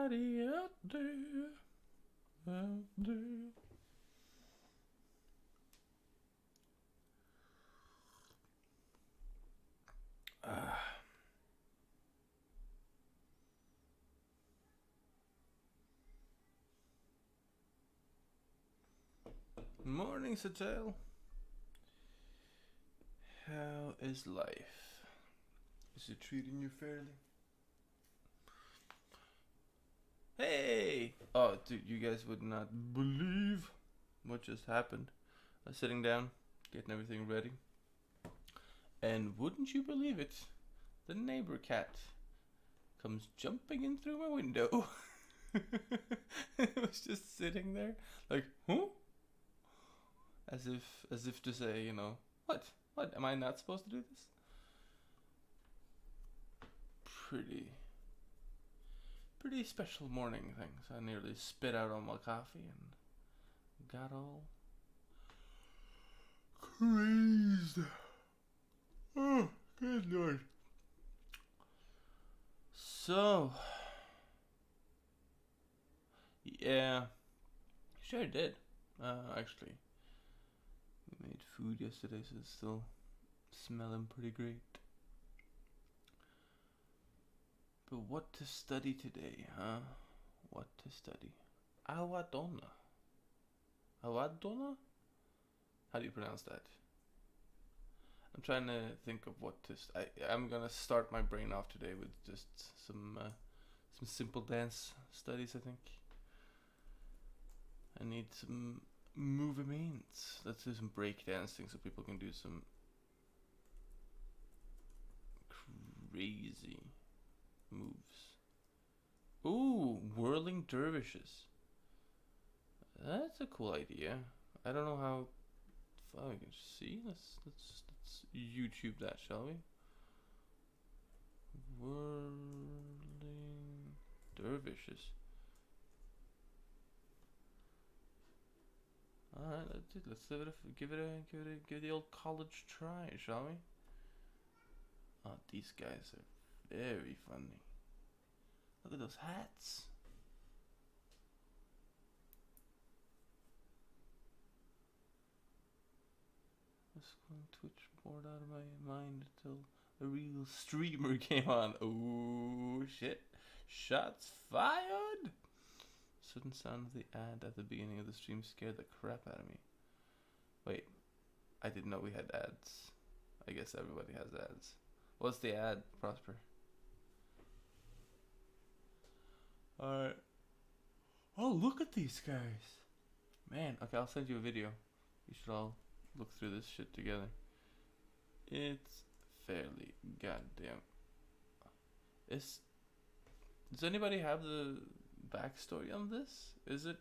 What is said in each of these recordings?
somebody out there, out there. Morning, Satel. How is life? Is it treating you fairly? Hey! Oh, dude, you guys would not believe what just happened. I was sitting down, getting everything ready. And wouldn't you believe it? The neighbor cat comes jumping in through my window. It was just sitting there, like, huh? As if to say, you know, what? Am I not supposed to do this? Pretty special morning things. I nearly spit out on my coffee and got all crazed. Oh, good lord. So, yeah, sure did. Actually, we made food yesterday, so it's still smelling pretty great. But what to study today, huh? What to study? Awadona. Awadona? How do you pronounce that? I'm trying to think of what to. I'm gonna start my brain off today with just some simple dance studies. I think I need some movements. Let's do some break dancing so people can do some crazy moves. Ooh, whirling dervishes. That's a cool idea. I don't know how far we can see. Let's YouTube that, shall we? Whirling dervishes. All right, let's give the old college try, shall we? Oh, these guys are very funny. Look at those hats. I was going Twitch bored out of my mind until a real streamer came on. Oh shit! Shots fired! Sudden sound of the ad at the beginning of the stream scared the crap out of me. Wait, I didn't know we had ads. I guess everybody has ads. What's the ad, Prosper? Alright. Oh, look at these guys. Man, okay, I'll send you a video. You should all look through this shit together. It's fairly goddamn. Does anybody have the backstory on this? Is it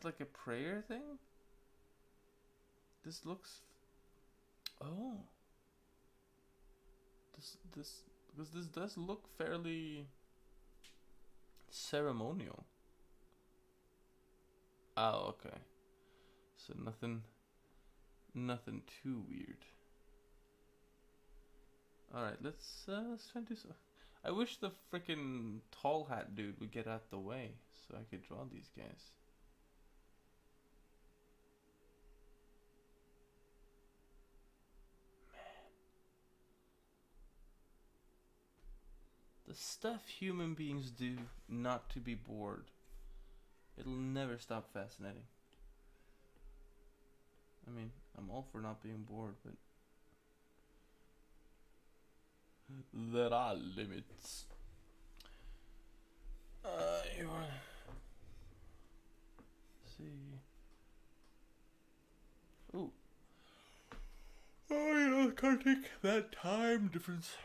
like a prayer thing? This looks. Oh. Because this does look fairly ceremonial. Oh, okay. So nothing too weird. All right, let's try and do so. I wish the freaking tall hat dude would get out the way so I could draw these guys. Man, the stuff human beings do not to be bored. It'll never stop fascinating. I mean, I'm all for not being bored, but there are limits. You wanna see? Ooh. Oh, you know, can't take that time difference.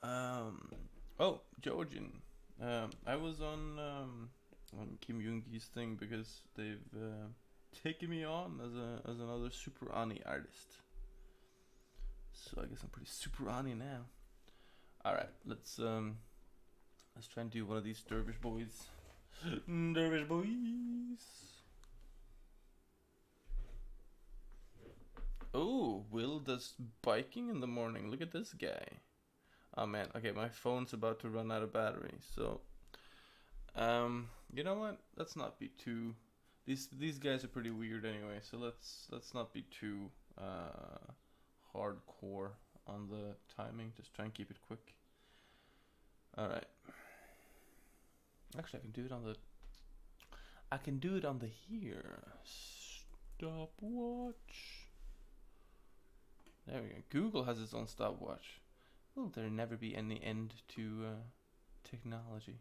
Oh, Georgian. I was on Kim Yoongi's thing because they've taken me on as another Super Ani artist. So I guess I'm pretty Super Ani now. All right, let's try and do one of these dervish boys. Dervish boys. Oh, Will does biking in the morning. Look at this guy. Oh man, okay, my phone's about to run out of battery, so you know what? Let's not be too. These guys are pretty weird anyway, so let's not be too hardcore on the timing. Just try and keep it quick. All right. Actually, I can do it on the. I can do it on the here. Stopwatch. There we go. Google has its own stopwatch. Will there never be any end to technology?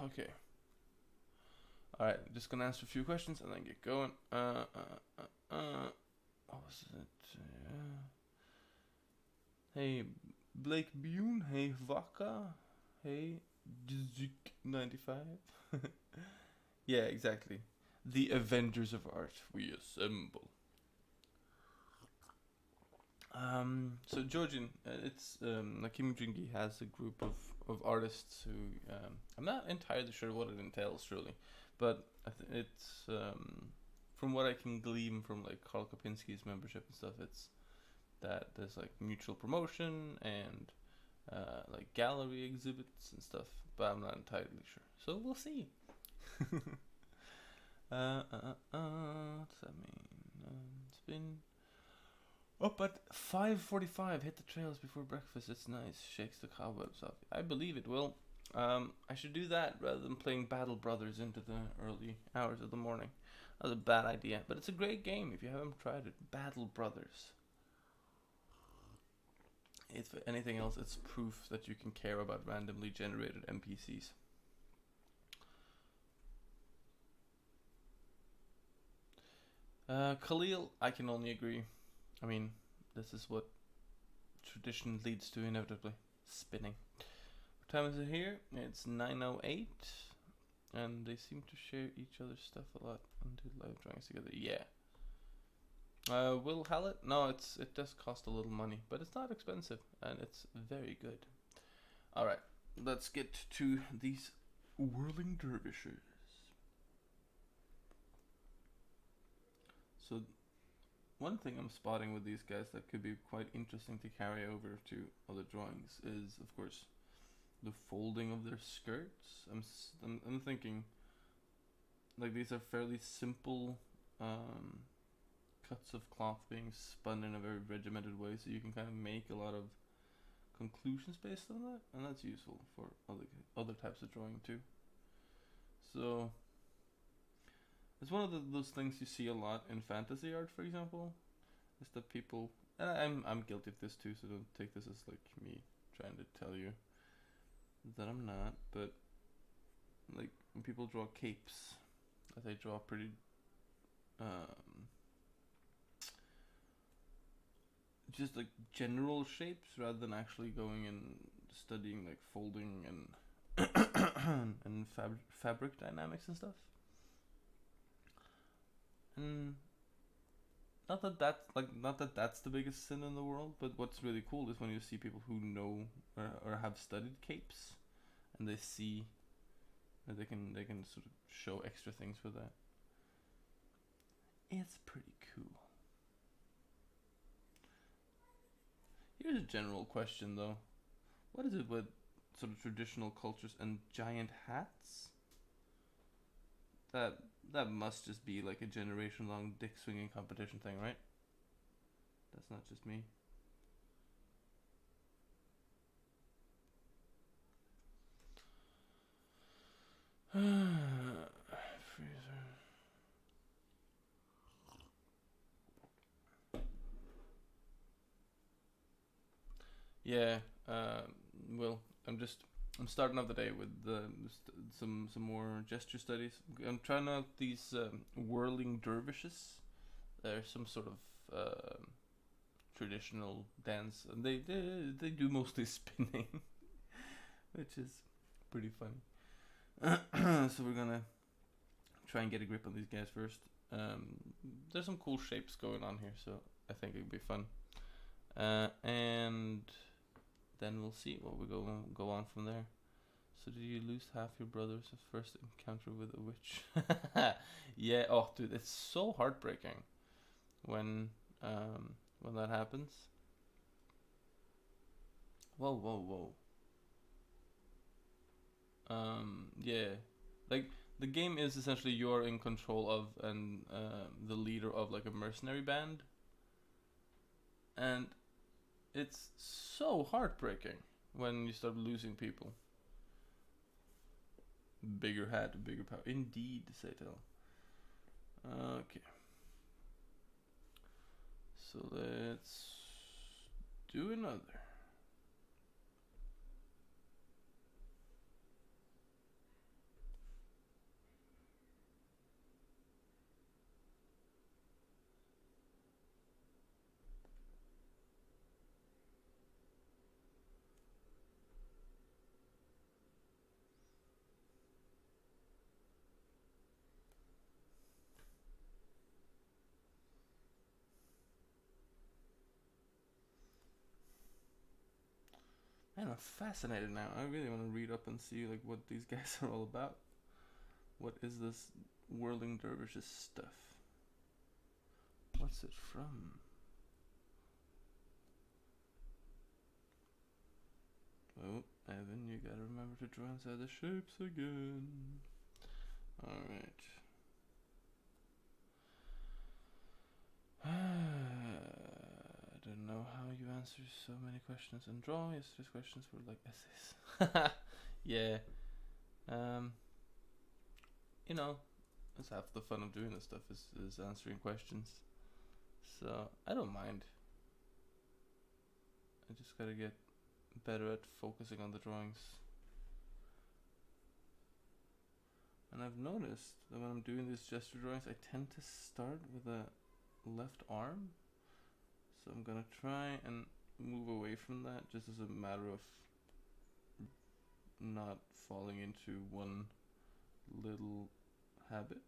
Okay. Alright, just gonna answer a few questions and then get going. What was it? Hey, Blake Bune. Hey, Vaka. Hey, Dzik95. Yeah, exactly. The Avengers of Art, we assemble. So Georgian, it's Nakim Jingi has a group of artists who I'm not entirely sure what it entails, truly, but it's from what I can glean from like Karl Kopinski's membership and stuff. It's that there's like mutual promotion and like gallery exhibits and stuff, but I'm not entirely sure. So we'll see. What's that mean? It's been up at 5:45. Hit the trails before breakfast. It's nice. Shakes the cobwebs off. I believe it will. I should do that rather than playing Battle Brothers into the early hours of the morning. That was a bad idea, but it's a great game if you haven't tried it. Battle Brothers. If anything else, it's proof that you can care about randomly generated NPCs. Khalil, I can only agree. I mean, this is what tradition leads to inevitably. Spinning. What time is it here? It's 9:08, and they seem to share each other's stuff a lot and do live drawings together. Yeah. Will Hallett? No, it does cost a little money, but it's not expensive, and it's very good. All right, let's get to these whirling dervishes. So, one thing I'm spotting with these guys that could be quite interesting to carry over to other drawings is, of course, the folding of their skirts. I'm thinking, like, these are fairly simple cuts of cloth being spun in a very regimented way, so you can kind of make a lot of conclusions based on that, and that's useful for other types of drawing too. So it's one of those things you see a lot in fantasy art, for example, is that people, and I'm guilty of this too, so don't take this as like me trying to tell you that I'm not, but like when people draw capes, they draw pretty just like general shapes rather than actually going and studying like folding and and fabric dynamics and stuff. And not that that's the biggest sin in the world, but what's really cool is when you see people who know or have studied capes, and they see that they can sort of show extra things with that. It's pretty cool. Here's a general question though. What is it with sort of traditional cultures and giant hats? That must just be like a generation long dick swinging competition thing, right? That's not just me. Freezer. Yeah, well, I'm starting off the day with some more gesture studies. I'm trying out these whirling dervishes. They're some sort of traditional dance, and they do mostly spinning, which is pretty funny. So we're gonna try and get a grip on these guys first. There's some cool shapes going on here, so I think it'll be fun. And then we'll see what we go on from there. So did you lose half your brothers at first encounter with a witch? Yeah. Oh, dude, it's so heartbreaking when that happens. Whoa, whoa, whoa. Yeah, like the game is essentially you're in control of and the leader of like a mercenary band, and it's so heartbreaking when you start losing people. Bigger hat, bigger power. Indeed, Satel. Okay. So let's do another. Man, I'm fascinated now. I really want to read up and see like what these guys are all about. What is this whirling dervishes stuff? What's it from? Oh, Evan, you gotta remember to draw inside the shapes again. Alright. I don't know how you answer so many questions and draw. Yesterday's questions were like essays. Yeah. You know, that's half the fun of doing this stuff is answering questions. So I don't mind. I just gotta get better at focusing on the drawings. And I've noticed that when I'm doing these gesture drawings, I tend to start with a left arm. So I'm gonna try and move away from that just as a matter of not falling into one little habit.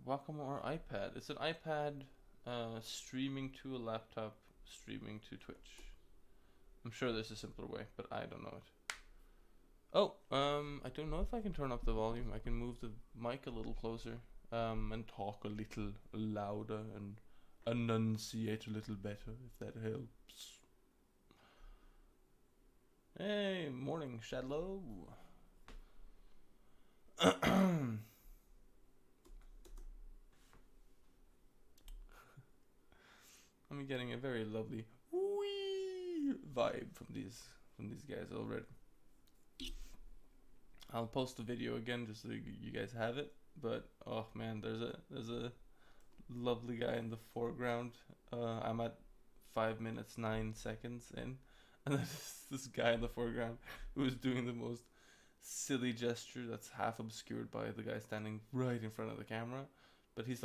Wacom or iPad? It's an iPad streaming to a laptop, streaming to Twitch. I'm sure there's a simpler way, but I don't know it. Oh, I don't know if I can turn up the volume. I can move the mic a little closer, and talk a little louder and enunciate a little better, if that helps. Hey, morning, Shadlow. I'm getting a very lovely wee vibe from these guys already. I'll post the video again just so you guys have it. But oh man, there's a lovely guy in the foreground. I'm at 5 minutes 9 seconds in, and there's this guy in the foreground who is doing the most silly gesture that's half obscured by the guy standing right in front of the camera. But he's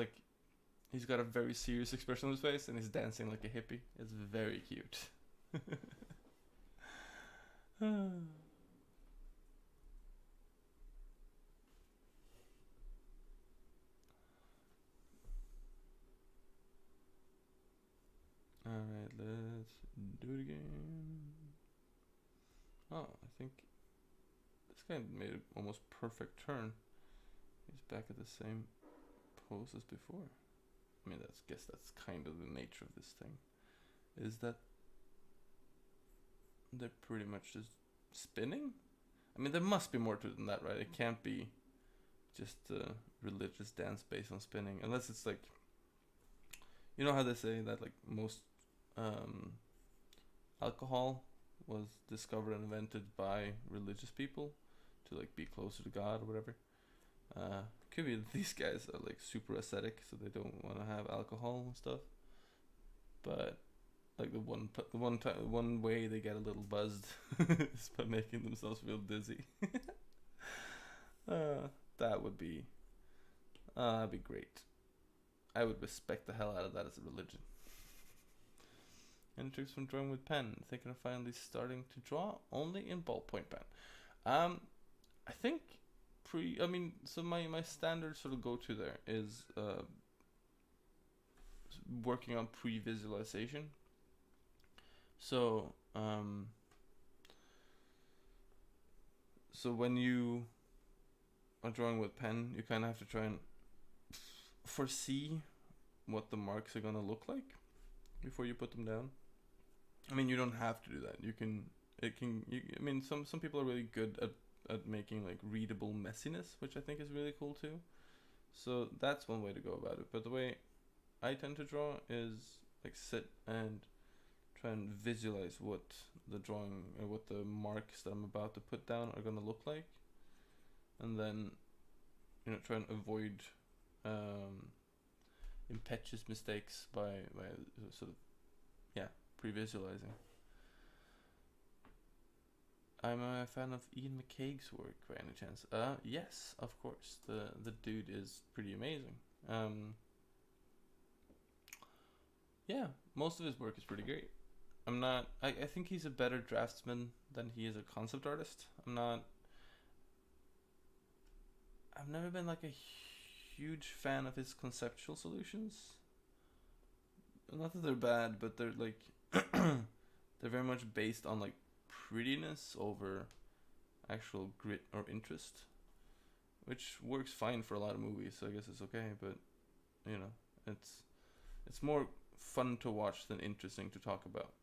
got a very serious expression on his face, and he's dancing like a hippie. It's very cute. Alright, let's do it again. Oh, I think this guy made an almost perfect turn. He's back at the same pose as before. I mean, guess that's kind of the nature of this thing. Is that they're pretty much just spinning? I mean, there must be more to it than that, right? It can't be just a religious dance based on spinning. Unless it's like, you know how they say that like most alcohol was discovered and invented by religious people to like be closer to God or whatever. Could be that these guys are like super ascetic, so they don't want to have alcohol and stuff. But like the one way they get a little buzzed is by making themselves feel dizzy. That would be, that'd be great. I would respect the hell out of that as a religion. Any tricks from drawing with pen? Thinking of finally starting to draw only in ballpoint pen. I think so my standard sort of go-to there is working on pre-visualization. So so when you are drawing with pen, you kind of have to try and foresee what the marks are gonna look like before you put them down. I mean, you don't have to do that. You can. It can. I mean, some people are really good at making like readable messiness, which I think is really cool too. So that's one way to go about it. But the way I tend to draw is like sit and try and visualize what the drawing or what the marks that I'm about to put down are gonna look like, and then try and avoid impetuous mistakes by sort of pre-visualizing. I'm a fan of Ian McCaig's work by any chance. Yes, of course. The dude is pretty amazing. Yeah, most of his work is pretty great. I think he's a better draftsman than he is a concept artist. I've never been like a huge fan of his conceptual solutions. Not that they're bad, but they're like they're very much based on like prettiness over actual grit or interest, which works fine for a lot of movies, so I guess it's okay. But it's more fun to watch than interesting to talk about.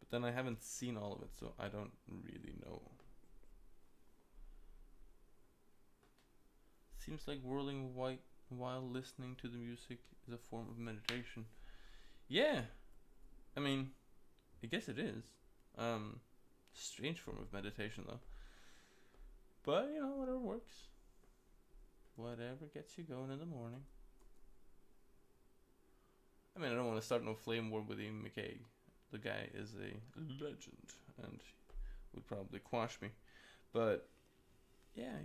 But then I haven't seen all of it, so I don't really know. Seems like whirling white while listening to the music is a form of meditation. Yeah, I mean, I guess it is. Strange form of meditation though. But whatever works. Whatever gets you going in the morning. I mean, I don't want to start no flame war with Ian McCaig. The guy is a legend and would probably quash me. But yeah,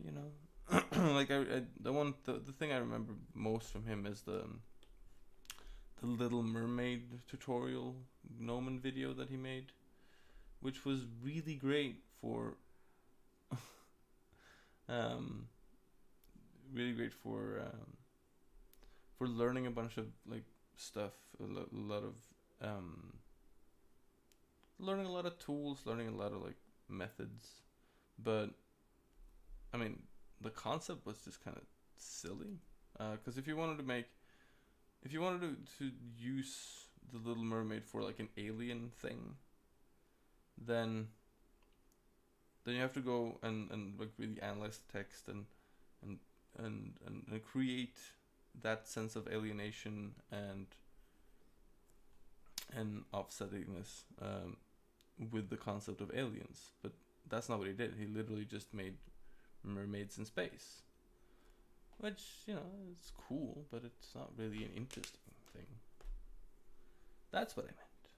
like the thing I remember most from him is the Little Mermaid tutorial gnomon video that he made, which was really great for really great for learning a bunch of like stuff, learning a lot of tools, learning a lot of like methods. But I mean, the concept was just kind of silly, because if you wanted to use the Little Mermaid for like an alien thing, then you have to go and like really analyze the text and create that sense of alienation and offsettingness with the concept of aliens. But that's not what he did. He literally just made mermaids in space, which it's cool, but it's not really an interesting thing. That's what I meant.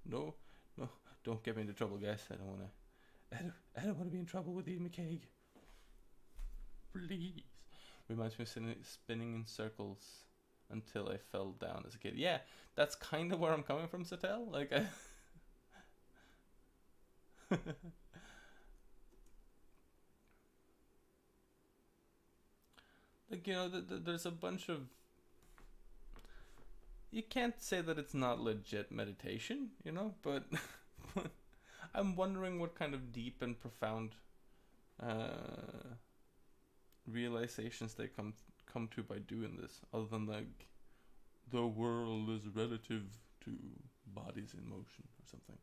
No, don't get me into trouble, guys. I don't want to be in trouble with Ian McCaig. Please. Reminds me of spinning in circles until I fell down as a kid. Yeah, that's kind of where I'm coming from, Satel. Like, like there's a bunch of. You can't say that it's not legit meditation, but I'm wondering what kind of deep and profound realizations they come to by doing this, other than like the world is relative to bodies in motion or something.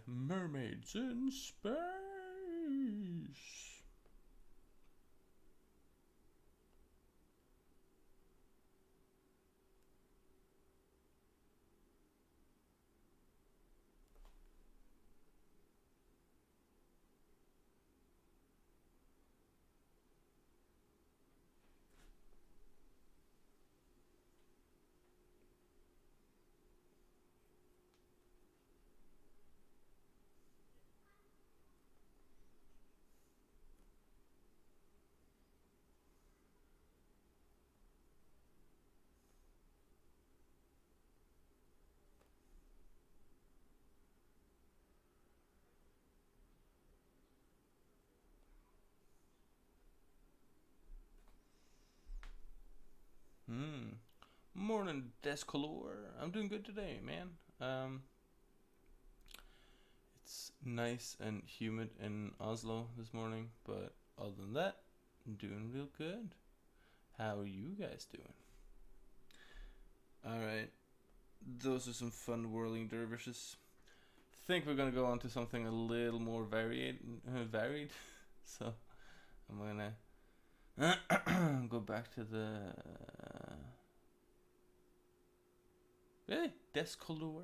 Mermaids in space. Morning, Descolor. I'm doing good today, man. It's nice and humid in Oslo this morning, but other than that, I'm doing real good. How are you guys doing? Alright, those are some fun whirling dervishes. Think we're gonna go on to something a little more varied. So I'm gonna go back to the really Descolor.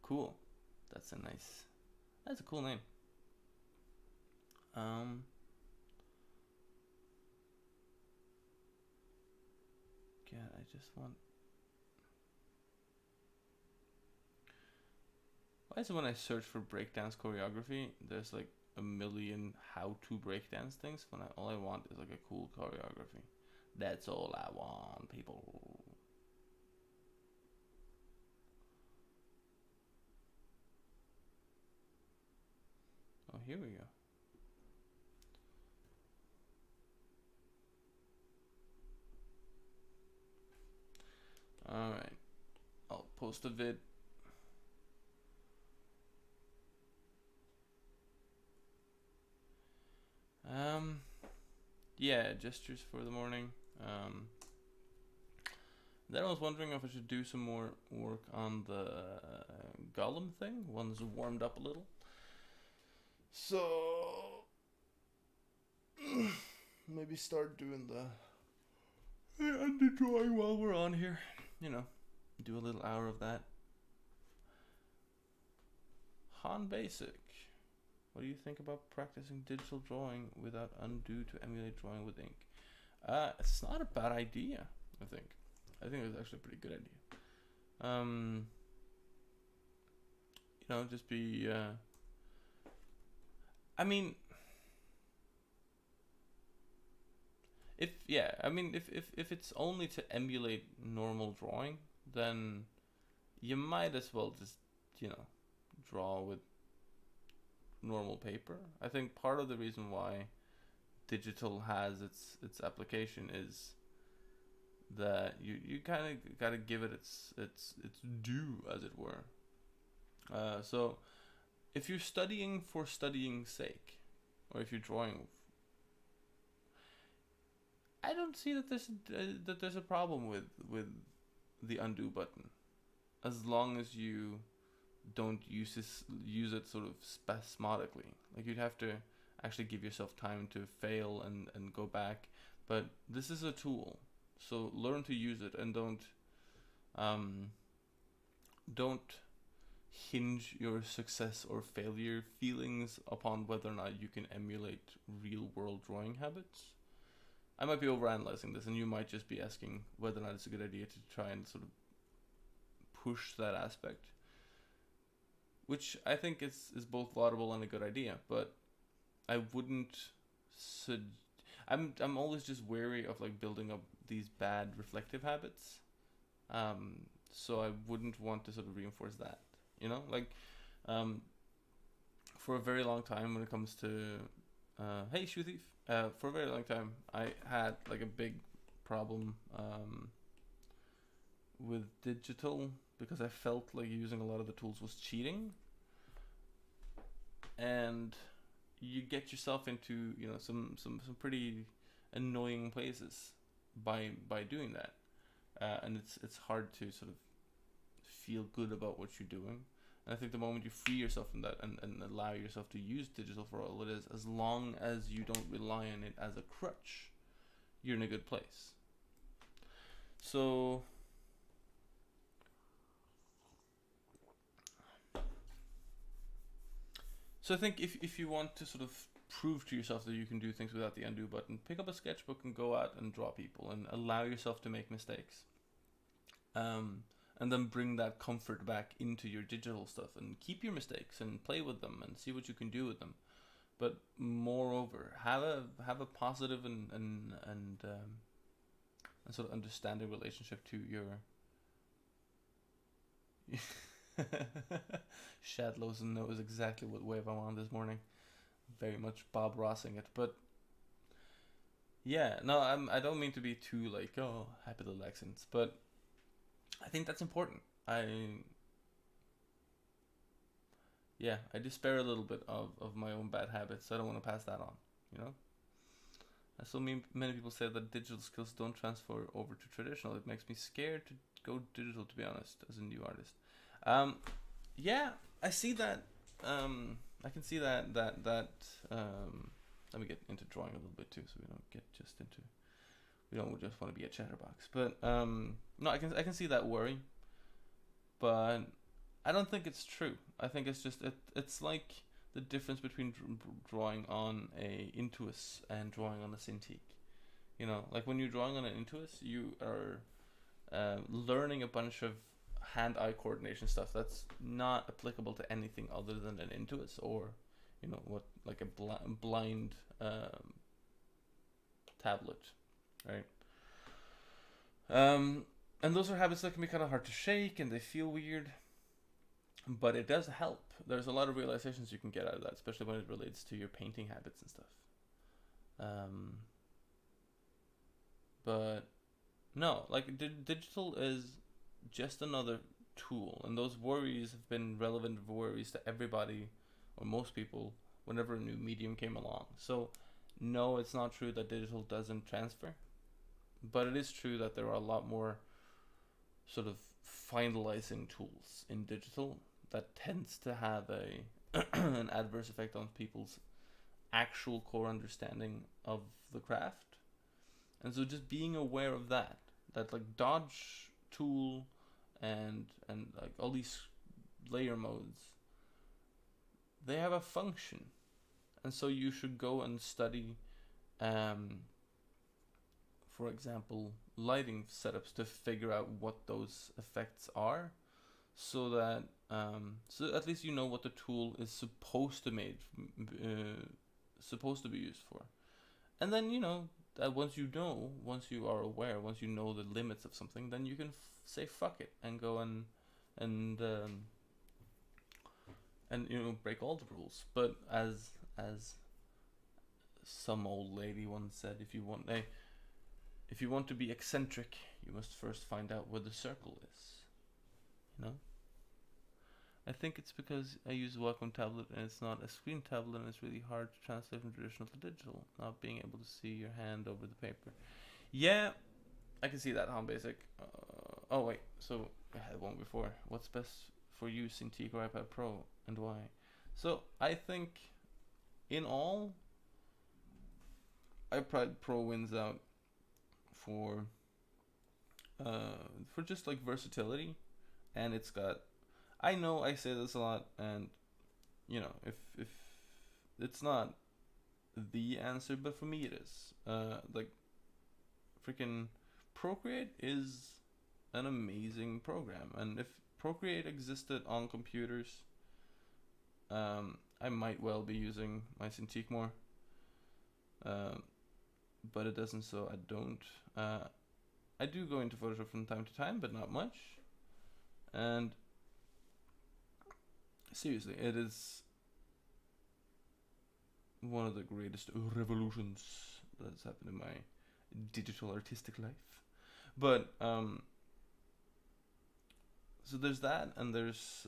Cool. That's a cool name. God, I just want. Why is it when I search for breakdance choreography, there's like a million how-to breakdance things when all I want is like a cool choreography. That's all I want, people. Oh, here we go. Alright. I'll post a vid. Yeah, gestures for the morning. Then I was wondering if I should do some more work on the Gollum thing. One's warmed up a little. So maybe start doing the under drawing while we're on here. You know, do a little hour of that. Han Basic. What do you think about practicing digital drawing without undo to emulate drawing with ink? It's not a bad idea, I think. I think it's actually a pretty good idea. You know, just be, I mean, if it's only to emulate normal drawing, then you might as well just, you know, draw with normal paper. I think part of the reason why digital has its application is that you kind of got to give it its due, as it were. So if you're studying for studying's sake, or if you're drawing, I don't see that there's a problem with the undo button, as long as you don't use it sort of spasmodically. Like, you'd have to actually give yourself time to fail and go back. But this is a tool, so learn to use it, and don't hinge your success or failure feelings upon whether or not you can emulate real world drawing habits. I might be overanalyzing this, and you might just be asking whether or not it's a good idea to try and sort of push that aspect, which I think is both laudable and a good idea. But I wouldn't I'm always just wary of like building up these bad reflective habits. So I wouldn't want to sort of reinforce that. You know, like, for a very long time when it comes to hey, shoe thief. For a very long time I had like a big problem with digital, because I felt like using a lot of the tools was cheating, and you get yourself into, you know, some pretty annoying places by doing that, and it's hard to sort of feel good about what you're doing. And I think the moment you free yourself from that and allow yourself to use digital for all it is, as long as you don't rely on it as a crutch, you're in a good place. So I think if you want to sort of prove to yourself that you can do things without the undo button, pick up a sketchbook and go out and draw people and allow yourself to make mistakes. And then bring that comfort back into your digital stuff and keep your mistakes and play with them and see what you can do with them. But moreover, have a positive and sort of understanding relationship to your Shadlows knows exactly what wave I'm on this morning. Very much Bob Rossing it, but yeah, no, I don't mean to be too like, oh, happy little accents, but I think that's important. I despair a little bit of my own bad habits. I don't want to pass that on, you know? So many people say that digital skills don't transfer over to traditional. It makes me scared to go digital, to be honest, as a new artist. Um, yeah, I see that. I can see that. Let me get into drawing a little bit too, so we don't get just into. We don't just want to be a chatterbox, but no, I can see that worry, but I don't think it's true. I think it's just it's like the difference between drawing on a Intuos and drawing on a Cintiq. You know, like when you're drawing on an Intuos, you are learning a bunch of hand-eye coordination stuff that's not applicable to anything other than an Intuos or, you know, what like a blind tablet, right? And those are habits that can be kind of hard to shake, and they feel weird, but it does help. There's a lot of realizations you can get out of that, especially when it relates to your painting habits and stuff. But no, like digital is just another tool, and those worries have been relevant worries to everybody or most people whenever a new medium came along. So no, it's not true that digital doesn't transfer, but it is true that there are a lot more sort of finalizing tools in digital that tends to have a an adverse effect on people's actual core understanding of the craft. And so just being aware of that like dodge tool and like all these layer modes, they have a function. And so you should go and study for example, lighting setups to figure out what those effects are, so that so at least you know what the tool is supposed to supposed to be used for. And then you know that once you are aware, once you know the limits of something, then you can say fuck it and go and and you know break all the rules. But as some old lady once said, if you want to be eccentric, you must first find out where the circle is. You know? I think it's because I use a Wacom tablet and it's not a screen tablet, and it's really hard to translate from traditional to digital, not being able to see your hand over the paper. Yeah, I can see that on basic. Oh wait, so I had one before. What's best for you, Cintiq or iPad Pro, and why? So I think, in all, iPad Pro wins out for just like versatility, and it's got. I know I say this a lot, and you know if it's not the answer, but for me it is. Like freaking Procreate is an amazing program, and if Procreate existed on computers, I might well be using my Cintiq more. But it doesn't, so I don't. I do go into Photoshop from time to time, but not much. And seriously, it is one of the greatest revolutions that's happened in my digital artistic life. But so there's that, and there's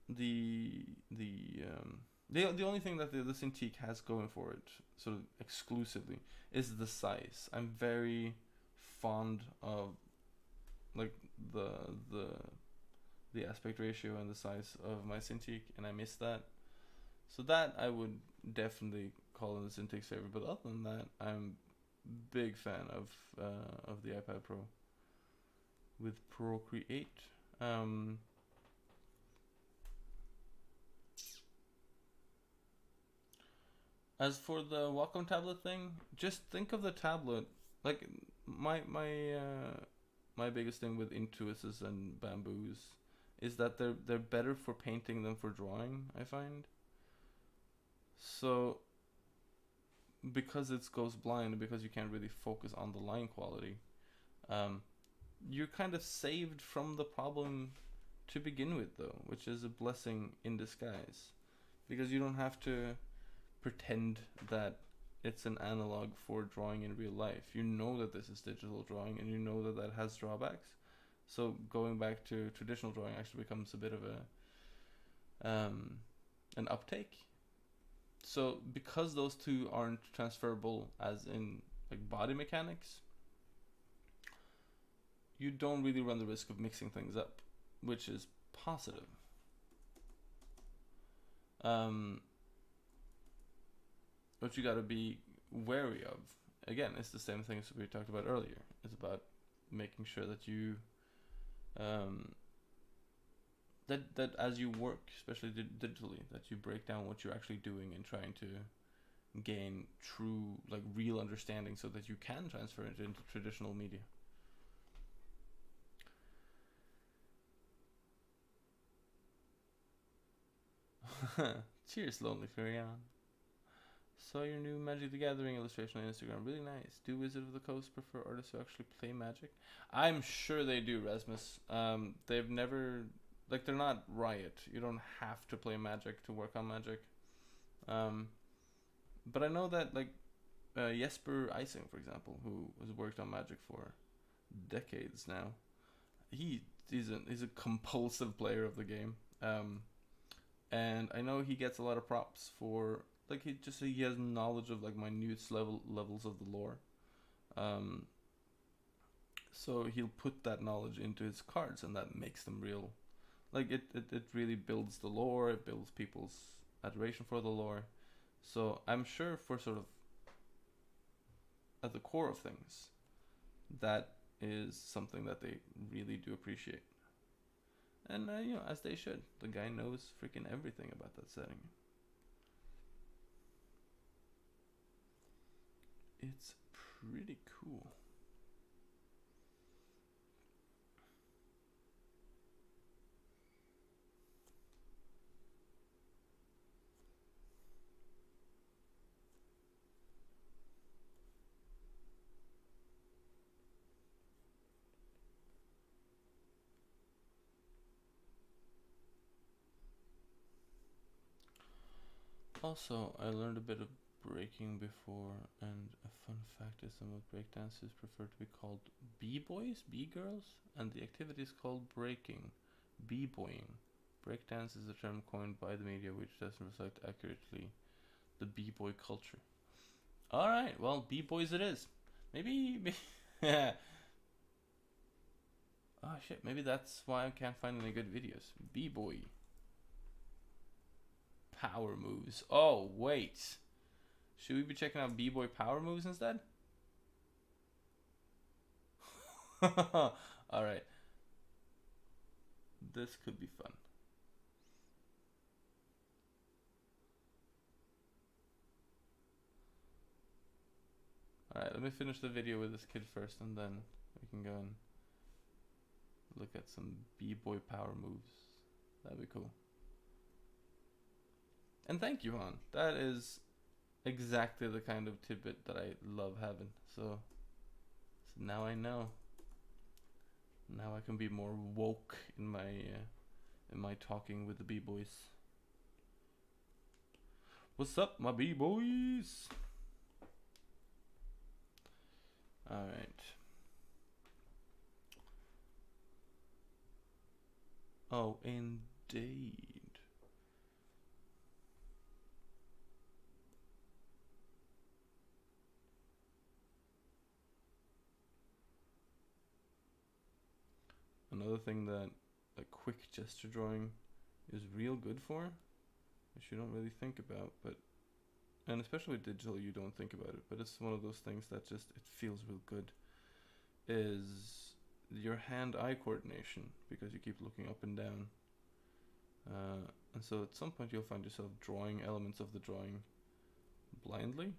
the the only thing that the Cintiq has going for it, sort of exclusively, is the size. I'm very fond of like the aspect ratio and the size of my Cintiq, and I miss that. So that I would definitely call in the Cintiq's favor. But other than that, I'm big fan of the iPad Pro with Procreate. As for the Wacom tablet thing, just think of the tablet like my biggest thing with Intuos and Bamboos is that they're better for painting than for drawing, I find. So because it goes blind, because you can't really focus on the line quality, you're kind of saved from the problem to begin with, though, which is a blessing in disguise, because you don't have to pretend that it's an analog for drawing in real life. You know that this is digital drawing, and you know that that has drawbacks. So going back to traditional drawing actually becomes a bit of a an uptake. So because those two aren't transferable, as in like body mechanics, you don't really run the risk of mixing things up, which is positive. What you got to be wary of, again, it's the same things we talked about earlier. It's about making sure that you that as you work, especially digitally, that you break down what you're actually doing and trying to gain true, like, real understanding, so that you can transfer it into traditional media. Cheers, Lonely Furion. Saw your new Magic the Gathering illustration on Instagram. Really nice. Do Wizard of the Coast prefer artists who actually play Magic? I'm sure they do, Rasmus. They've never, like, they're not Riot. You don't have to play Magic to work on Magic. But I know that, like, Jesper Eising, for example, who has worked on Magic for decades now, he's a compulsive player of the game. And I know he gets a lot of props for, like, he has knowledge of, like, minute levels of the lore. So he'll put that knowledge into his cards, and that makes them real. Like, it really builds the lore. It builds people's adoration for the lore. So I'm sure, for sort of at the core of things, that is something that they really do appreciate. And as they should. The guy knows freaking everything about that setting. It's pretty cool. Also, I learned a bit of breaking before, and a fun fact is some of breakdancers prefer to be called b-boys, b-girls, and the activity is called breaking, b-boying. Breakdance is a term coined by the media which doesn't reflect accurately the b-boy culture. Alright, well, b-boys it is. Maybe oh shit, maybe that's why I can't find any good videos. B-boy power moves. Oh, wait. Should we be checking out b-boy power moves instead? Alright. This could be fun. Alright, let me finish the video with this kid first, and then we can go and look at some b-boy power moves. That'd be cool. And thank you, Han. That is exactly the kind of tidbit that I love having. So now I know. Now I can be more woke in my talking with the b-boys. What's up, my b-boys? Alright. Oh, indeed. Another thing that a quick gesture drawing is real good for, which you don't really think about, and especially with digital, you don't think about it, but it's one of those things that just, it feels real good, is your hand-eye coordination, because you keep looking up and down. And so at some point you'll find yourself drawing elements of the drawing blindly,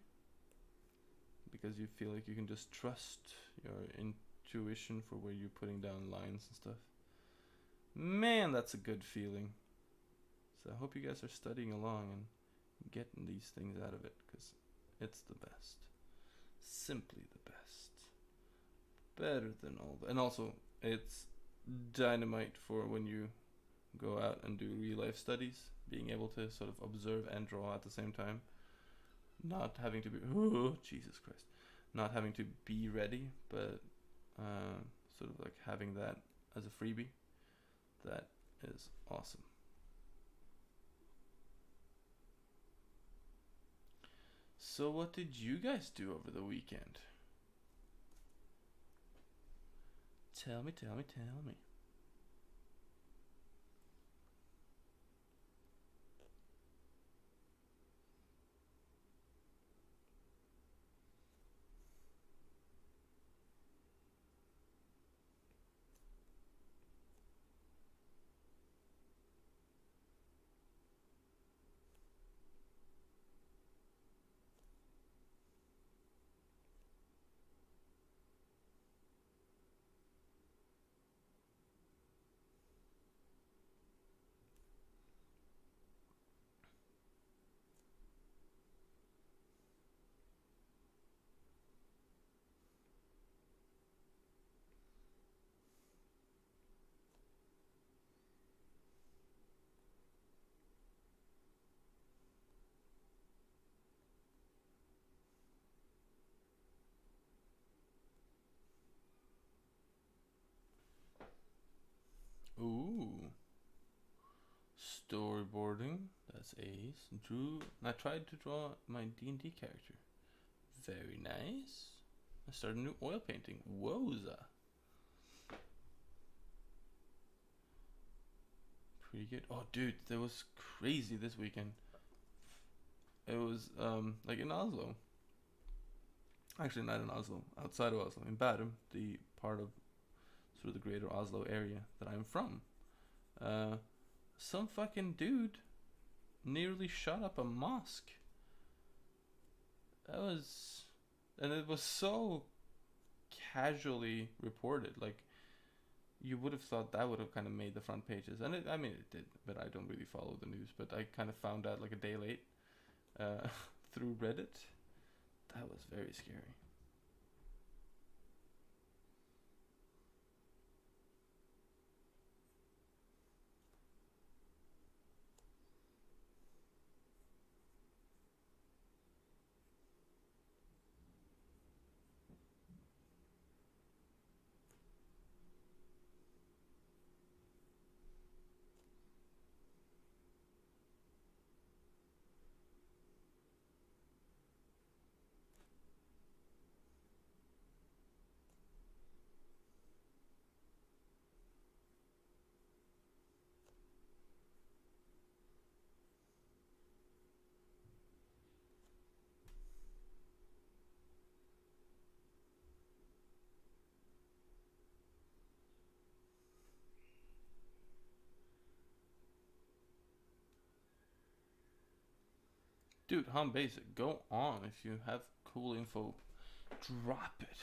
because you feel like you can just trust your intuition for where you're putting down lines and stuff. Man, that's a good feeling. So I hope you guys are studying along and getting these things out of it, because it's the best. Simply the best. Better than all and also, it's dynamite for when you go out and do real life studies, being able to sort of observe and draw at the same time. not having to be, oh Jesus Christ, not having to be ready, but sort of like having that as a freebie. That is awesome. So what did you guys do over the weekend? Tell me. Ooh. Storyboarding. That's ace. I tried to draw my D&D character. Very nice. I started a new oil painting. Wowza. Pretty good. Oh, dude, that was crazy this weekend. It was like in Oslo. Actually, not in Oslo. Outside of Oslo, in Bærum, the part of sort of the greater Oslo area that I'm from. Some fucking dude nearly shot up a mosque. And it was so casually reported. Like, you would have thought that would have kind of made the front pages, and I mean, it did. But I don't really follow the news. But I kind of found out like a day late through Reddit. That was very scary. Dude, hum basic. Go on. If you have cool info, drop it.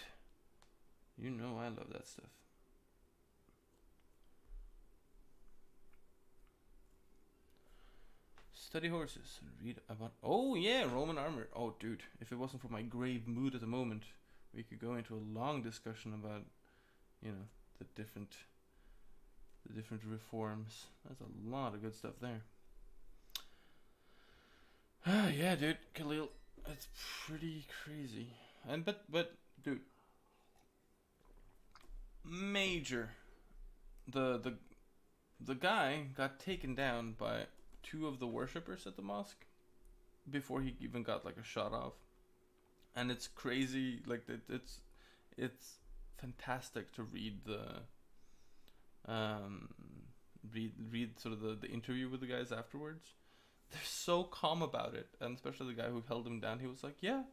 You know I love that stuff. Study horses. Read about. Oh yeah, Roman armor. Oh dude, if it wasn't for my grave mood at the moment, we could go into a long discussion about, you know, the different reforms. There's a lot of good stuff there. Yeah, dude, Khalil, it's pretty crazy. And but dude, major. The guy got taken down by two of the worshippers at the mosque before he even got like a shot off. And it's crazy, like it's fantastic to read the um read sort of the interview with the guys afterwards. They're so calm about it, and especially the guy who held him down. He was like, "Yeah,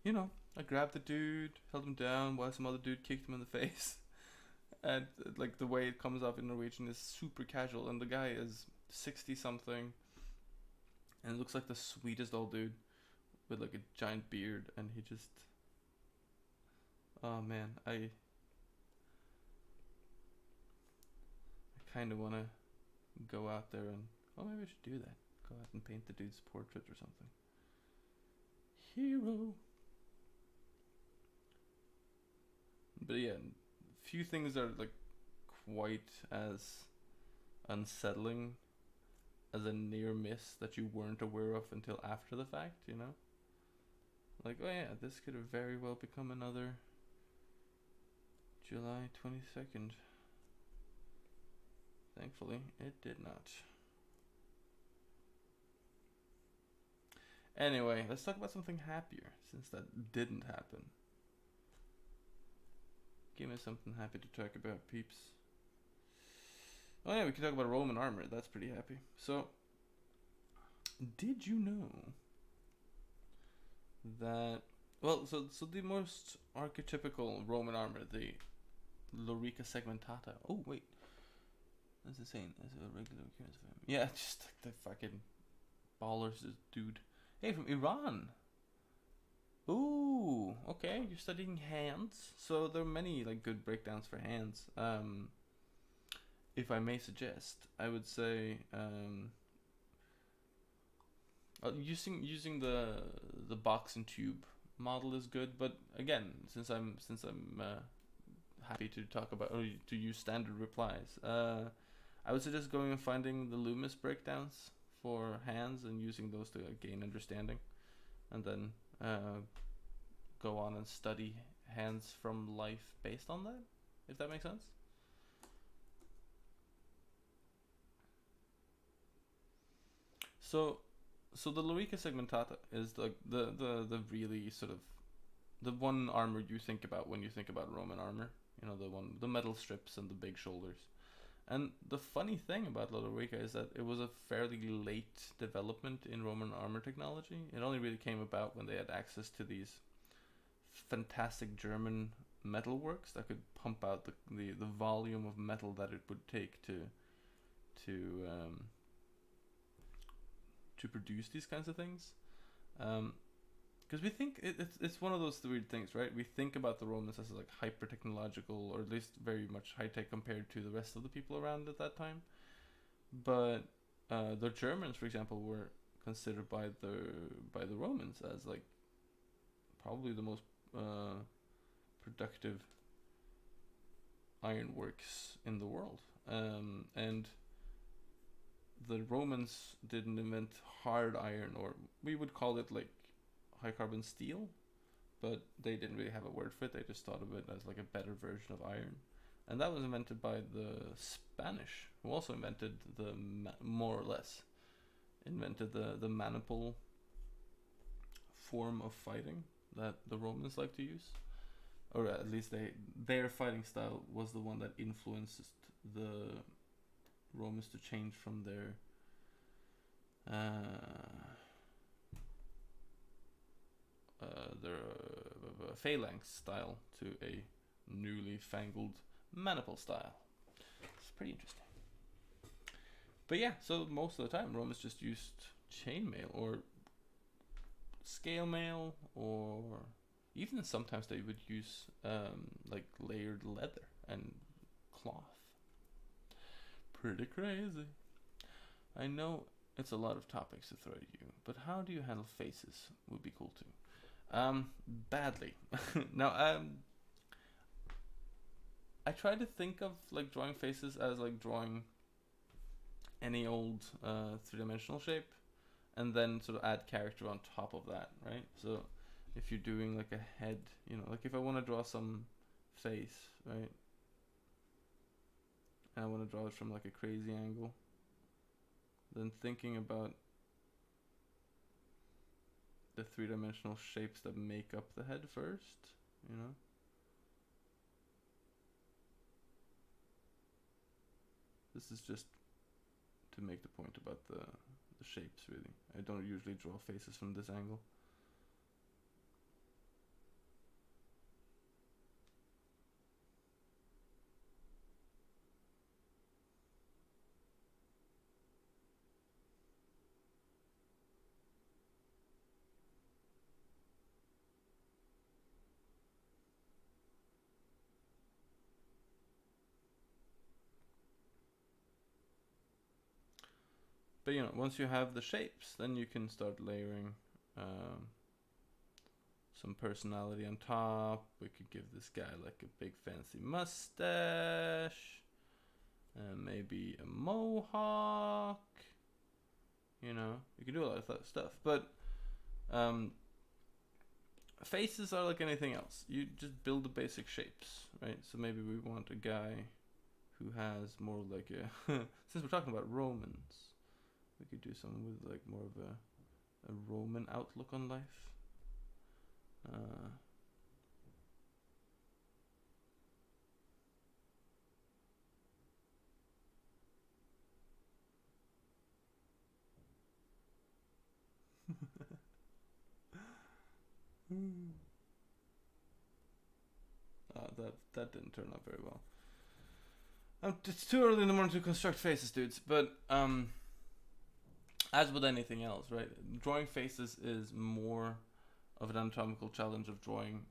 you know, I grabbed the dude, held him down, while some other dude kicked him in the face." And like the way it comes off in Norwegian is super casual, and the guy is 60 something, and looks like the sweetest old dude with like a giant beard, and he just, oh man, I kind of want to go out there and, oh, maybe I should do that. Go out and paint the dude's portrait or something. Hero. But yeah, few things are like quite as unsettling as a near miss that you weren't aware of until after the fact, you know? like, oh yeah, this could have very well become another July 22nd. Thankfully, it did not. Anyway, let's talk about something happier, since that didn't happen. Give me something happy to talk about, peeps. Oh yeah, we can talk about Roman armor. That's pretty happy. So, did you know that... Well, so the most archetypical Roman armor, the Lorica segmentata. Oh, wait. That's insane. That's a regular occurrence for him. Yeah, just like the fucking ballers dude. Hey, from Iran. Ooh, okay. You're studying hands, so there are many like good breakdowns for hands. If I may suggest, I would say using the box and tube model is good. But again, since I'm happy to talk about or to use standard replies, I would suggest going and finding the Loomis breakdowns for hands and using those to gain understanding, and then go on and study hands from life based on that, if that makes sense. So the Lorica segmentata is the really sort of the one armor you think about when you think about Roman armor. You know, the metal strips and the big shoulders. And the funny thing about Lorica is that it was a fairly late development in Roman armor technology. It only really came about when they had access to these fantastic German metalworks that could pump out the volume of metal that it would take to produce these kinds of things. Because we think it's one of those weird things, right? We think about the Romans as like hyper technological, or at least very much high tech compared to the rest of the people around at that time. But the Germans, for example, were considered by the Romans as like probably the most productive ironworks in the world. And the Romans didn't invent hard iron, or we would call it like high carbon steel, but they didn't really have a word for it. They just thought of it as like a better version of iron, and that was invented by the Spanish, who also invented more or less invented the maniple form of fighting that the Romans like to use, or at least their fighting style was the one that influenced the Romans to change from their phalanx style to a newly fangled maniple style. It's pretty interesting. But yeah, so most of the time Romans just used chainmail or scale mail, or even sometimes they would use like layered leather and cloth. Pretty crazy. I know it's a lot of topics to throw at you, but how do you handle faces would be cool too. Badly. Now, I try to think of like drawing faces as like drawing any old three-dimensional shape, and then sort of add character on top of that, right? So if you're doing like a head, you know, like if I want to draw some face, right, and I want to draw it from like a crazy angle, then thinking about the three-dimensional shapes that make up the head first, you know. This is just to make the point about the shapes, really. I don't usually draw faces from this angle. But you know, once you have the shapes, then you can start layering some personality on top. We could give this guy like a big fancy mustache, and maybe a mohawk. You know, you can do a lot of stuff. But faces are like anything else. You just build the basic shapes, right? So maybe we want a guy who has more like a since we're talking about Romans, we could do someone with like more of a Roman outlook on life. That didn't turn out very well. It's too early in the morning to construct faces, dudes. But as with anything else, right? Drawing faces is more of an anatomical challenge of drawing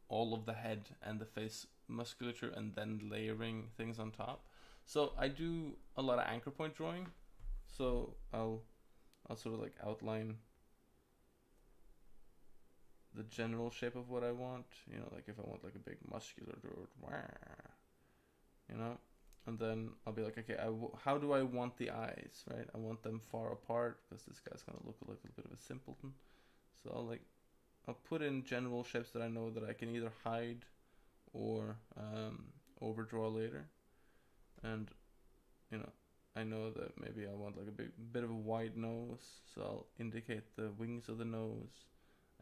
all of the head and the face musculature and then layering things on top. So I do a lot of anchor point drawing. So I'll sort of like outline the general shape of what I want. You know, like if I want like a big muscular dude, you know, and then I'll be like, okay, how do I want the eyes, right? I want them far apart because this guy's gonna look like a bit of a simpleton. So I'll put in general shapes that I know that I can either hide or overdraw later. And you know, I know that maybe I want like a bit of a wide nose, so I'll indicate the wings of the nose,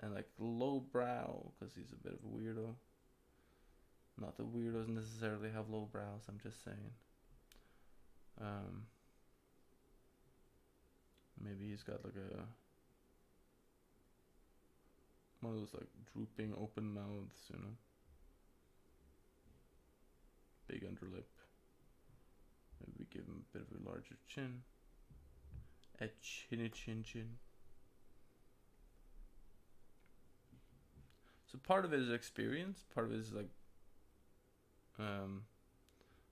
and like low brow because he's a bit of a weirdo. Not that weirdos necessarily have low brows, I'm just saying. Maybe he's got like one of those like drooping open mouths, you know. Big underlip. Maybe we give him a bit of a larger chin. A chin. So part of it is experience, part of it is like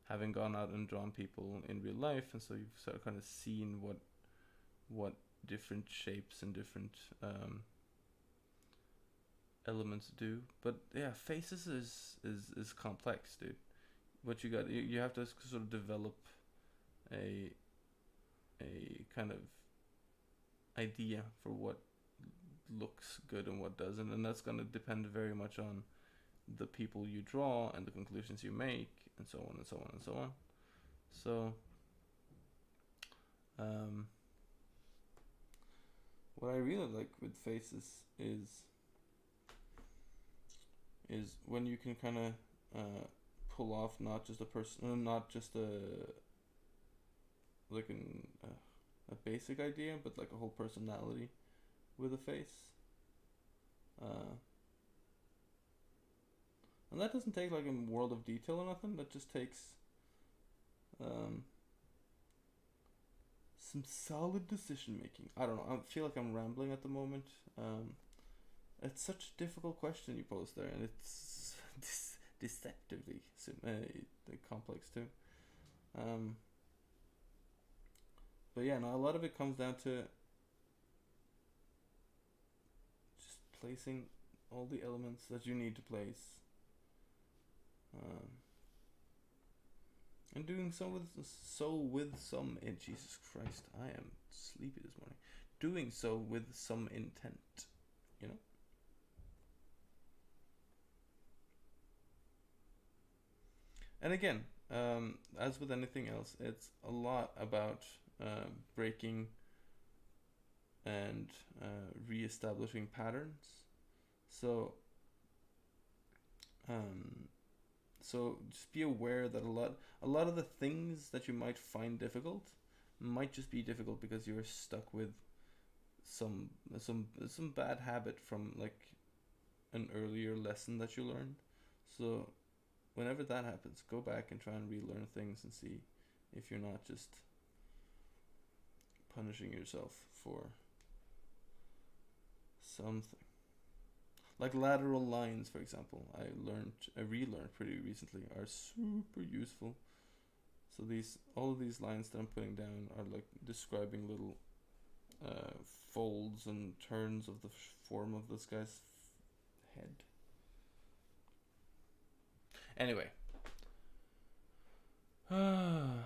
having gone out and drawn people in real life, and so you've sort of kind of seen what different shapes and different elements do. But yeah, faces is complex, dude. What you have to sort of develop a kind of idea for what looks good and what doesn't, and that's going to depend very much on the people you draw and the conclusions you make, and so on and so on and so on. So what I really like with faces is when you can kind of pull off not just a person, not just a basic idea, but like a whole personality with a face. And that doesn't take like a world of detail or nothing. That just takes some solid decision making. I don't know. I feel like I'm rambling at the moment. It's such a difficult question you pose there, and it's deceptively complex too. But yeah, no, a lot of it comes down to just placing all the elements that you need to place, and doing so with some. Jesus Christ, I am sleepy this morning. Doing so with some intent, you know. And again, as with anything else, it's a lot about breaking and re-establishing patterns. So just be aware that a lot of the things that you might find difficult might just be difficult because you're stuck with some bad habit from like an earlier lesson that you learned. So whenever that happens, go back and try and relearn things and see if you're not just punishing yourself for something. Like lateral lines, for example, I relearned pretty recently, are super useful. So all of these lines that I'm putting down are like describing little folds and turns of the form of this guy's head. Anyway, have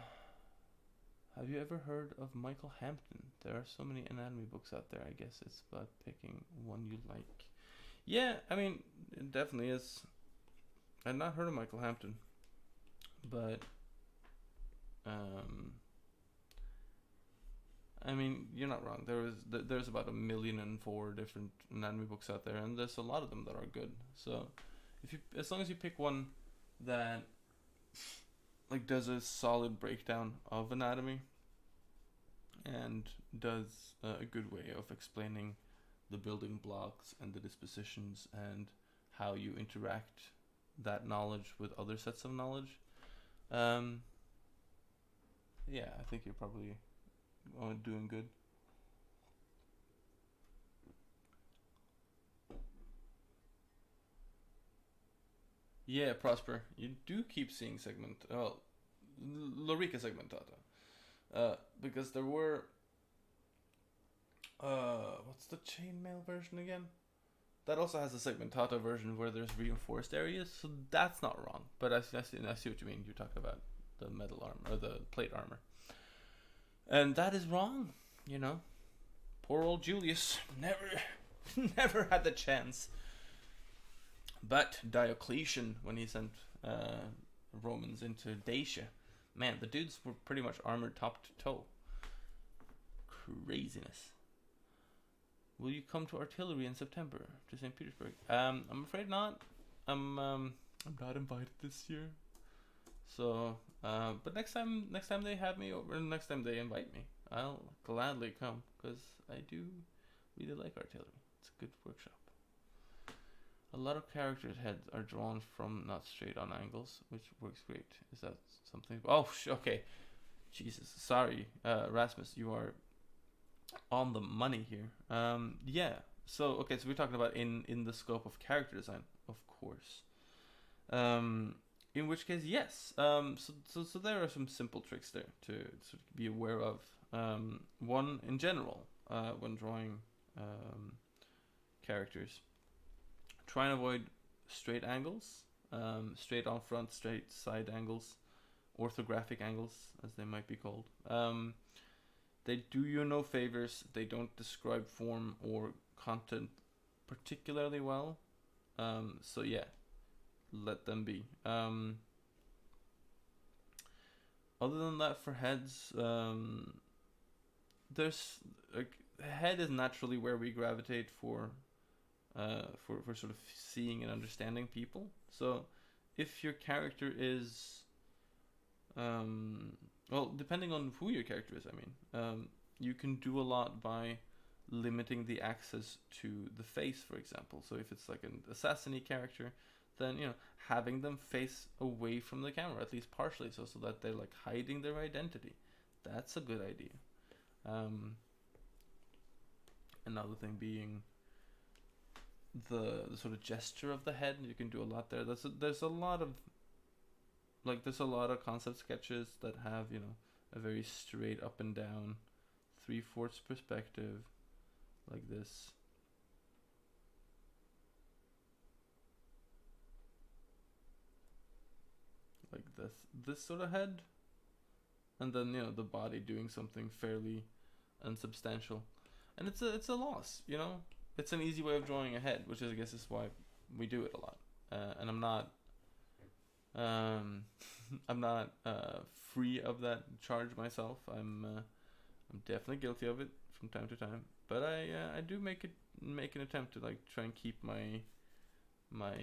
you ever heard of Michael Hampton? There are so many anatomy books out there. I guess it's about picking one you like. Yeah, I mean, it definitely is. I'd not heard of Michael Hampton, but um, I mean, you're not wrong. There's about 1,000,004 different anatomy books out there, and there's a lot of them that are good. So, if you, as long as you pick one that like does a solid breakdown of anatomy and does a good way of explaining the building blocks and the dispositions and how you interact that knowledge with other sets of knowledge, um, yeah, I think you're probably doing good. Yeah, Prosper, you do keep seeing Lorica segmentata, because there were what's the chainmail version again? That also has a segmentata version where there's reinforced areas, so that's not wrong. But I see what you mean. You're talking about the metal armor or the plate armor, and that is wrong. You know, poor old Julius never, never had the chance. But Diocletian, when he sent Romans into Dacia, man, the dudes were pretty much armored top to toe. Craziness. Will you come to artillery in September to St. Petersburg? I'm afraid not. I'm not invited this year. So, but next time they have me over, next time they invite me, I'll gladly come because I do really like artillery. It's a good workshop. A lot of characters' heads are drawn from not straight on angles, which works great. Is that something? Oh, okay. Jesus, sorry, Rasmus, you are on the money here. Yeah. So okay, so we're talking about in the scope of character design, of course. In which case, yes. So there are some simple tricks there to sort of be aware of. One in general, when drawing characters, try and avoid straight angles, straight on front, straight side angles, orthographic angles, as they might be called. They do you no favors. They don't describe form or content particularly well. So yeah, let them be. Other than that, for heads, there's like head is naturally where we gravitate for sort of seeing and understanding people. So if your character is well, depending on who your character is, I mean, you can do a lot by limiting the access to the face, for example. So if it's like an assassin-y character, then having them face away from the camera, at least partially, so that they're like hiding their identity. That's a good idea. Another thing being the sort of gesture of the head. You can do a lot there. There's a lot of concept sketches that have a very straight up and down 3/4 perspective like this. Like this sort of head, and then the body doing something fairly unsubstantial, and it's a loss. It's an easy way of drawing a head, which I guess is why we do it a lot. And I'm not I'm not free of that charge myself. I'm definitely guilty of it from time to time, but I do make an attempt to like try and keep my my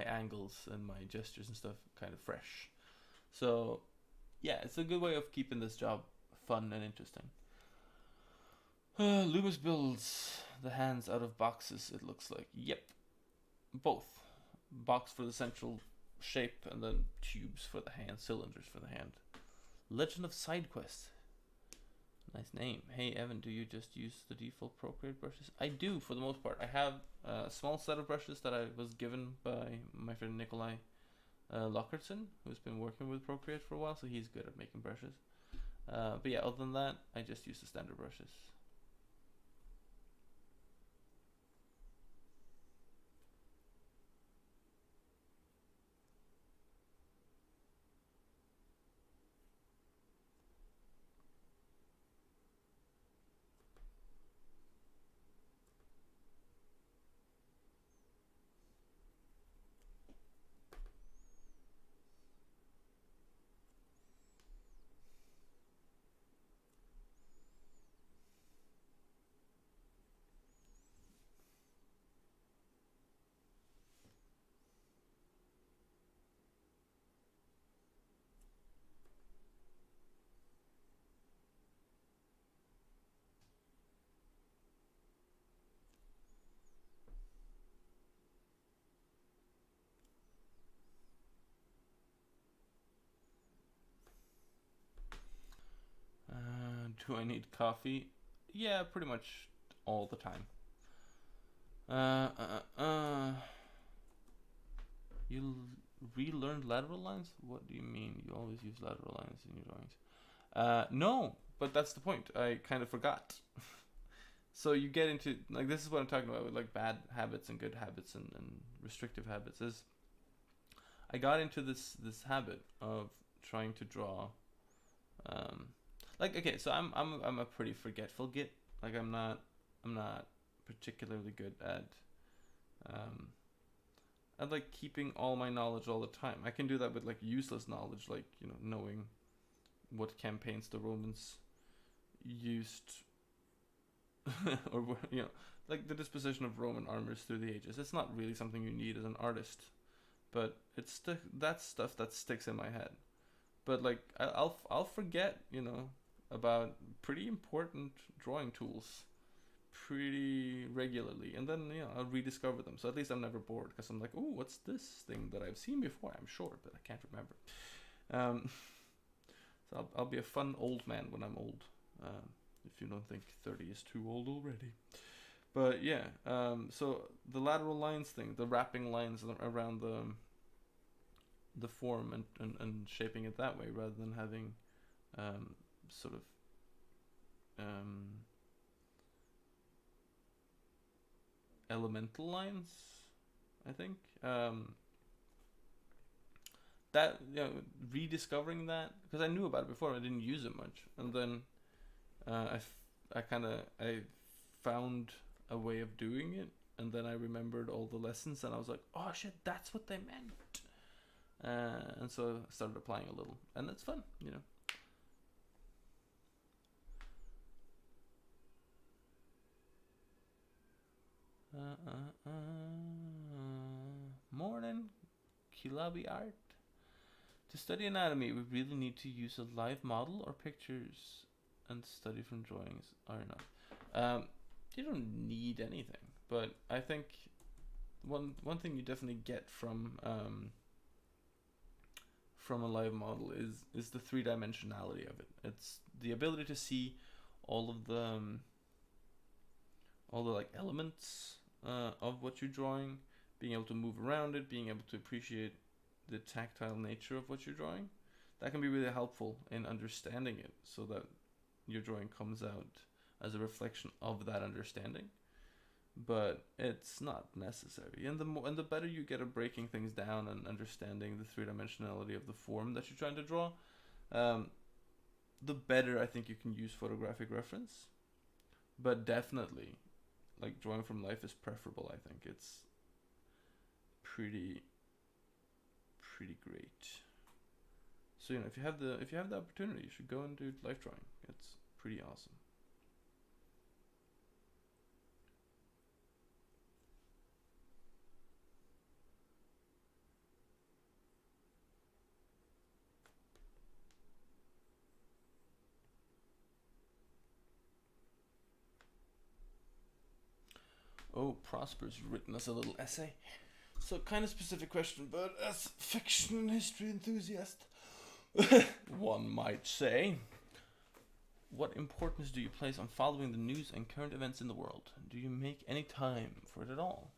angles and my gestures and stuff kind of fresh. So yeah, it's a good way of keeping this job fun and interesting. Loomis builds the hands out of boxes, it looks like. Yep. Both. Box for the central shape and then tubes for the hand, cylinders for the hand. Legend of Side Quest. Nice name. Hey Evan, do you just use the default Procreate brushes? I do, for the most part. I have a small set of brushes that I was given by my friend Nikolai Lockertson, who's been working with Procreate for a while, so he's good at making brushes. But yeah, other than that, I just use the standard brushes. Do I need coffee? Yeah, pretty much all the time. You relearned lateral lines? What do you mean? You always use lateral lines in your drawings. No, but that's the point. I kind of forgot. So you get into, like, this is what I'm talking about with like bad habits and good habits and restrictive habits. Is I got into this habit of trying to draw, like, okay, so I'm a pretty forgetful git. Like I'm not particularly good at like keeping all my knowledge all the time. I can do that with like useless knowledge, like, you know, knowing what campaigns the Romans used, or, you know, like the disposition of Roman armors through the ages. It's not really something you need as an artist, but it's that stuff that sticks in my head. But like I'll forget, you know, about pretty important drawing tools pretty regularly, and then, you know, I'll rediscover them. So at least I'm never bored, because I'm like, oh, what's this thing that I've seen before? I'm sure, but I can't remember. So I'll be a fun old man when I'm old. If you don't think 30 is too old already. But yeah, so the lateral lines thing, the wrapping lines around the form and shaping it that way, rather than having sort of elemental lines, I think. That, you know, rediscovering that, because I knew about it before, I didn't use it much, and then I found a way of doing it, and then I remembered all the lessons, and I was like, oh shit, that's what they meant. And so I started applying a little, and it's fun, you know. Morning, Kilabi Art. To study anatomy, we really need to use a live model or pictures and study from drawings are enough. You don't need anything, but I think one thing you definitely get from a live model is the three-dimensionality of it. It's the ability to see all the like elements of what you're drawing, being able to move around it, being able to appreciate the tactile nature of what you're drawing. That can be really helpful in understanding it, so that your drawing comes out as a reflection of that understanding. But it's not necessary, and the better you get at breaking things down and understanding the three-dimensionality of the form that you're trying to draw, the better I think you can use photographic reference. But definitely, like, drawing from life is preferable. I think it's pretty great. So, you know, if you have the opportunity, you should go and do life drawing. It's pretty awesome. Oh, Prosper's written us a little essay. So, kind of specific question, but as fiction and history enthusiast, one might say, what importance do you place on following the news and current events in the world? Do you make any time for it at all?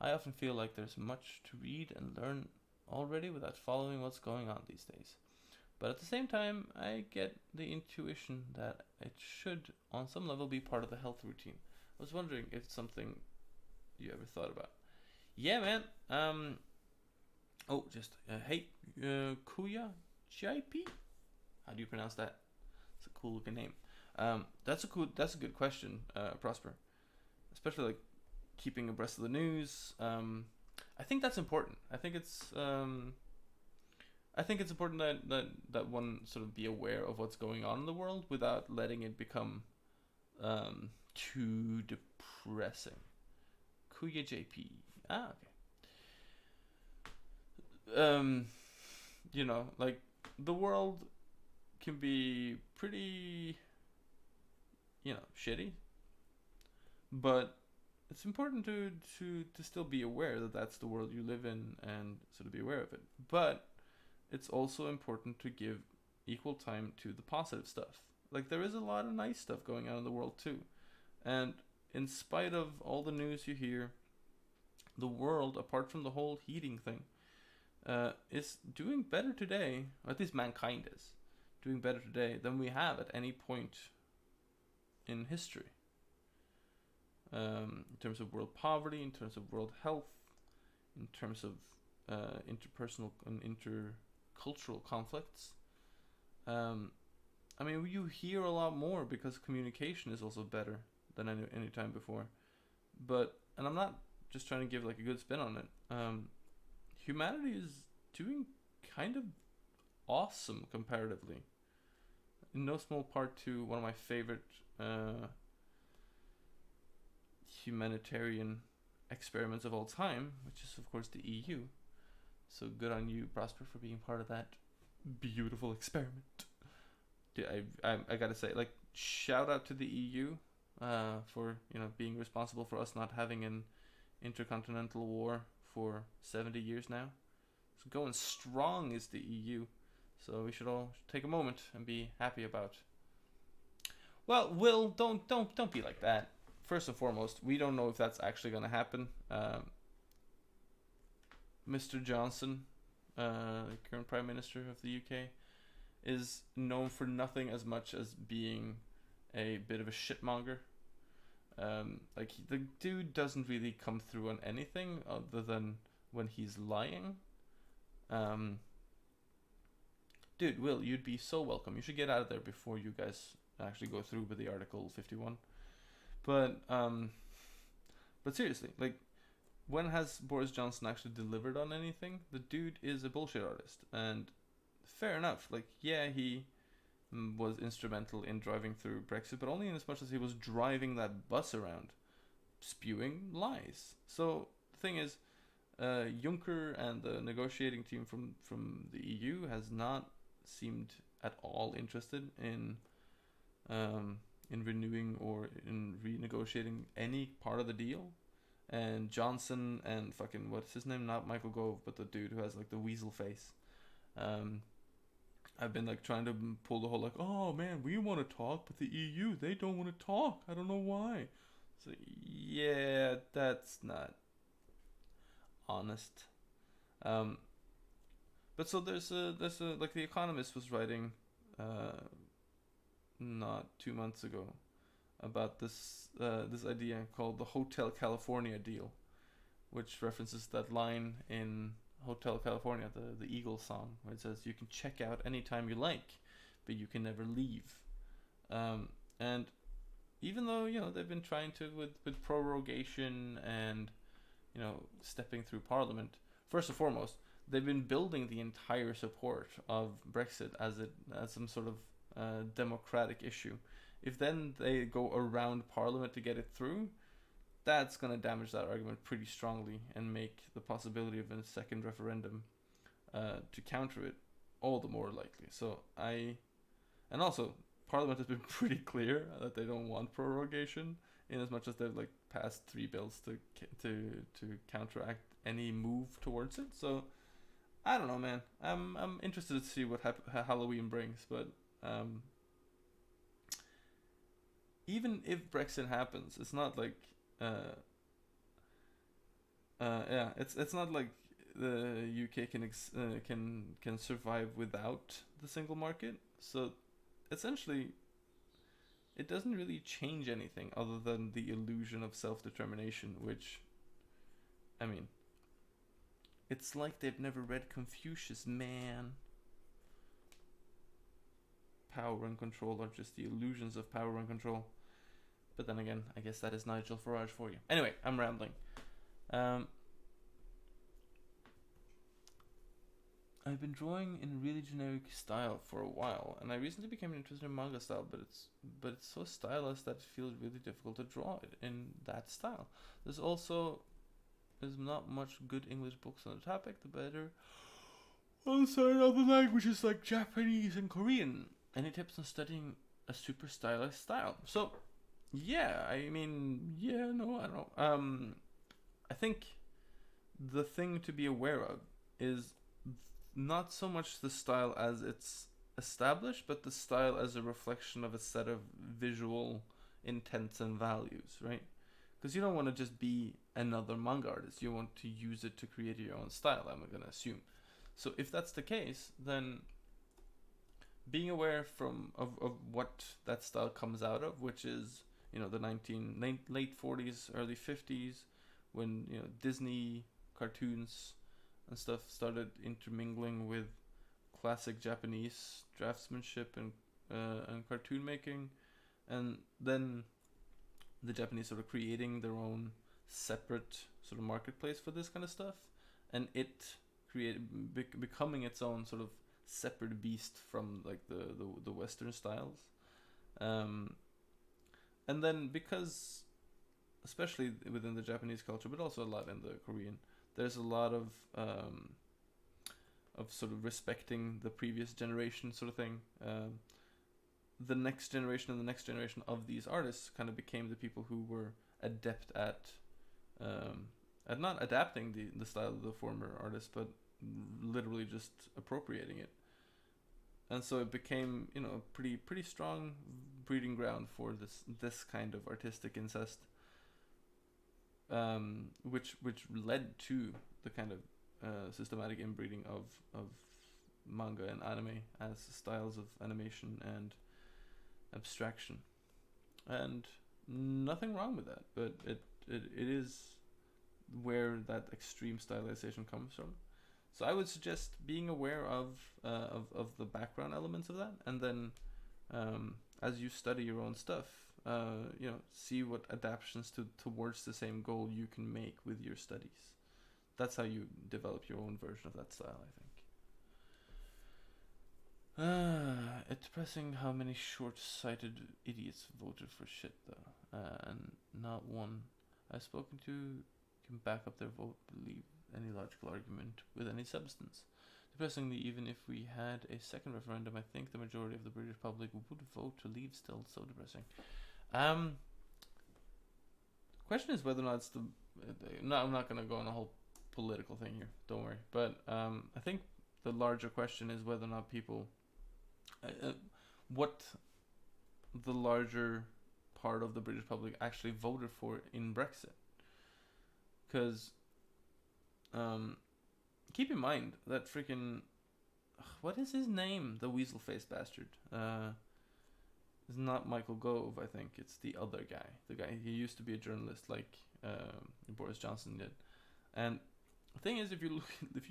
I often feel like there's much to read and learn already without following what's going on these days. But at the same time, I get the intuition that it should, on some level, be part of the health routine. I was wondering if it's something you ever thought about. Yeah, man. Hey, Kuya JP. How do you pronounce that? It's a cool looking name. That's a good question, Prosper. Especially like keeping abreast of the news. I think that's important. I think it's important that one sort of be aware of what's going on in the world without letting it become too depressing. Kuya JP. Ah, okay. You know, like, the world can be pretty, you know, shitty, but it's important to still be aware that that's the world you live in and sort of be aware of it. But it's also important to give equal time to the positive stuff. like there is a lot of nice stuff going on in the world too. And in spite of all the news you hear, the world, apart from the whole heating thing, is doing better today, or at least mankind is doing better today than we have at any point in history. In terms of world poverty, in terms of world health, in terms of interpersonal and intercultural conflicts. I mean, you hear a lot more because communication is also better than any time before. But, and I'm not just trying to give like a good spin on it. Humanity is doing kind of awesome comparatively. In no small part to one of my favorite humanitarian experiments of all time, which is of course the EU. So good on you, Prosper, for being part of that beautiful experiment. Dude, I gotta say, like, shout out to the EU for being responsible for us not having an intercontinental war for 70 years now. So going strong is the EU. So we should all take a moment and be happy about. Well, Will, don't be like that. First and foremost, we don't know if that's actually going to happen. Mr. Johnson, current Prime Minister of the UK, is known for nothing as much as being a bit of a shitmonger. Like, the dude doesn't really come through on anything other than when he's lying. Dude, Will, you'd be so welcome. You should get out of there before you guys actually go through with the Article 51. But seriously, like, when has Boris Johnson actually delivered on anything? The dude is a bullshit artist, and fair enough. Like, yeah, he was instrumental in driving through Brexit, but only in as much as he was driving that bus around, spewing lies. So the thing is, Juncker and the negotiating team from the EU has not seemed at all interested in renewing or in renegotiating any part of the deal. And Johnson and fucking, what's his name? Not Michael Gove, but the dude who has like the weasel face. I've been like trying to pull the whole like, oh man, we want to talk, but the EU, they don't want to talk. I don't know why. So yeah, that's not honest. But so there's a like The Economist was writing not 2 months ago about this idea called the Hotel California deal, which references that line in Hotel California, the Eagles song, where it says you can check out anytime you like, but you can never leave. And even though they've been trying to with prorogation and stepping through Parliament, first and foremost, they've been building the entire support of Brexit as some sort of democratic issue. If then they go around Parliament to get it through, that's going to damage that argument pretty strongly and make the possibility of a second referendum to counter it all the more likely. So and also Parliament has been pretty clear that they don't want prorogation, in as much as they've like passed 3 bills to counteract any move towards it. So I don't know, man. I'm interested to see what Halloween brings, but even if Brexit happens, it's not like it's not like the UK can survive without the single market. So essentially, it doesn't really change anything other than the illusion of self-determination, which, I mean, it's like they've never read Confucius, man. Power and control are just the illusions of power and control. But then again, I guess that is Nigel Farage for you. Anyway, I'm rambling. I've been drawing in a really generic style for a while, and I recently became interested in manga style, but it's so stylized that it feels really difficult to draw it in that style. There's not much good English books on the topic. The better on other languages like Japanese and Korean. Any tips on studying a super stylized style? So, yeah, I mean, yeah, no, I don't. I think the thing to be aware of is not so much the style as it's established, but the style as a reflection of a set of visual intents and values, right? Because you don't want to just be another manga artist. You want to use it to create your own style, I'm going to assume. So if that's the case, then being aware of what that style comes out of, which is, the late 40s, early 50s, when, Disney cartoons and stuff started intermingling with classic Japanese draftsmanship and cartoon making, and then the Japanese sort of creating their own separate sort of marketplace for this kind of stuff, and it becoming its own sort of separate beast from like the Western styles, and then because, especially within the Japanese culture, but also a lot in the Korean, there's a lot of sort of respecting the previous generation sort of thing. The next generation and the next generation of these artists kind of became the people who were adept at not adapting the style of the former artists, but literally just appropriating it. And so it became, a pretty strong breeding ground for this kind of artistic incest, which led to the kind of systematic inbreeding of manga and anime as styles of animation and abstraction, and nothing wrong with that, but it is where that extreme stylization comes from. So I would suggest being aware of the background elements of that, and then as you study your own stuff, see what adaptations towards the same goal you can make with your studies. That's how you develop your own version of that style, I think. It's depressing how many short-sighted idiots voted for shit, though, and not one I've spoken to can back up their vote, believe any logical argument with any substance. Depressingly, even if we had a second referendum, I think the majority of the British public would vote to leave. Still so depressing. The question is whether or not it's the... No, I'm not going to go on a whole political thing here, don't worry. But I think the larger question is whether or not people... what the larger part of the British public actually voted for in Brexit. Because keep in mind that freaking... what is his name? The weasel-faced bastard. It's not Michael Gove, I think. It's the other guy. The guy, he used to be a journalist like Boris Johnson did. And the thing is, if you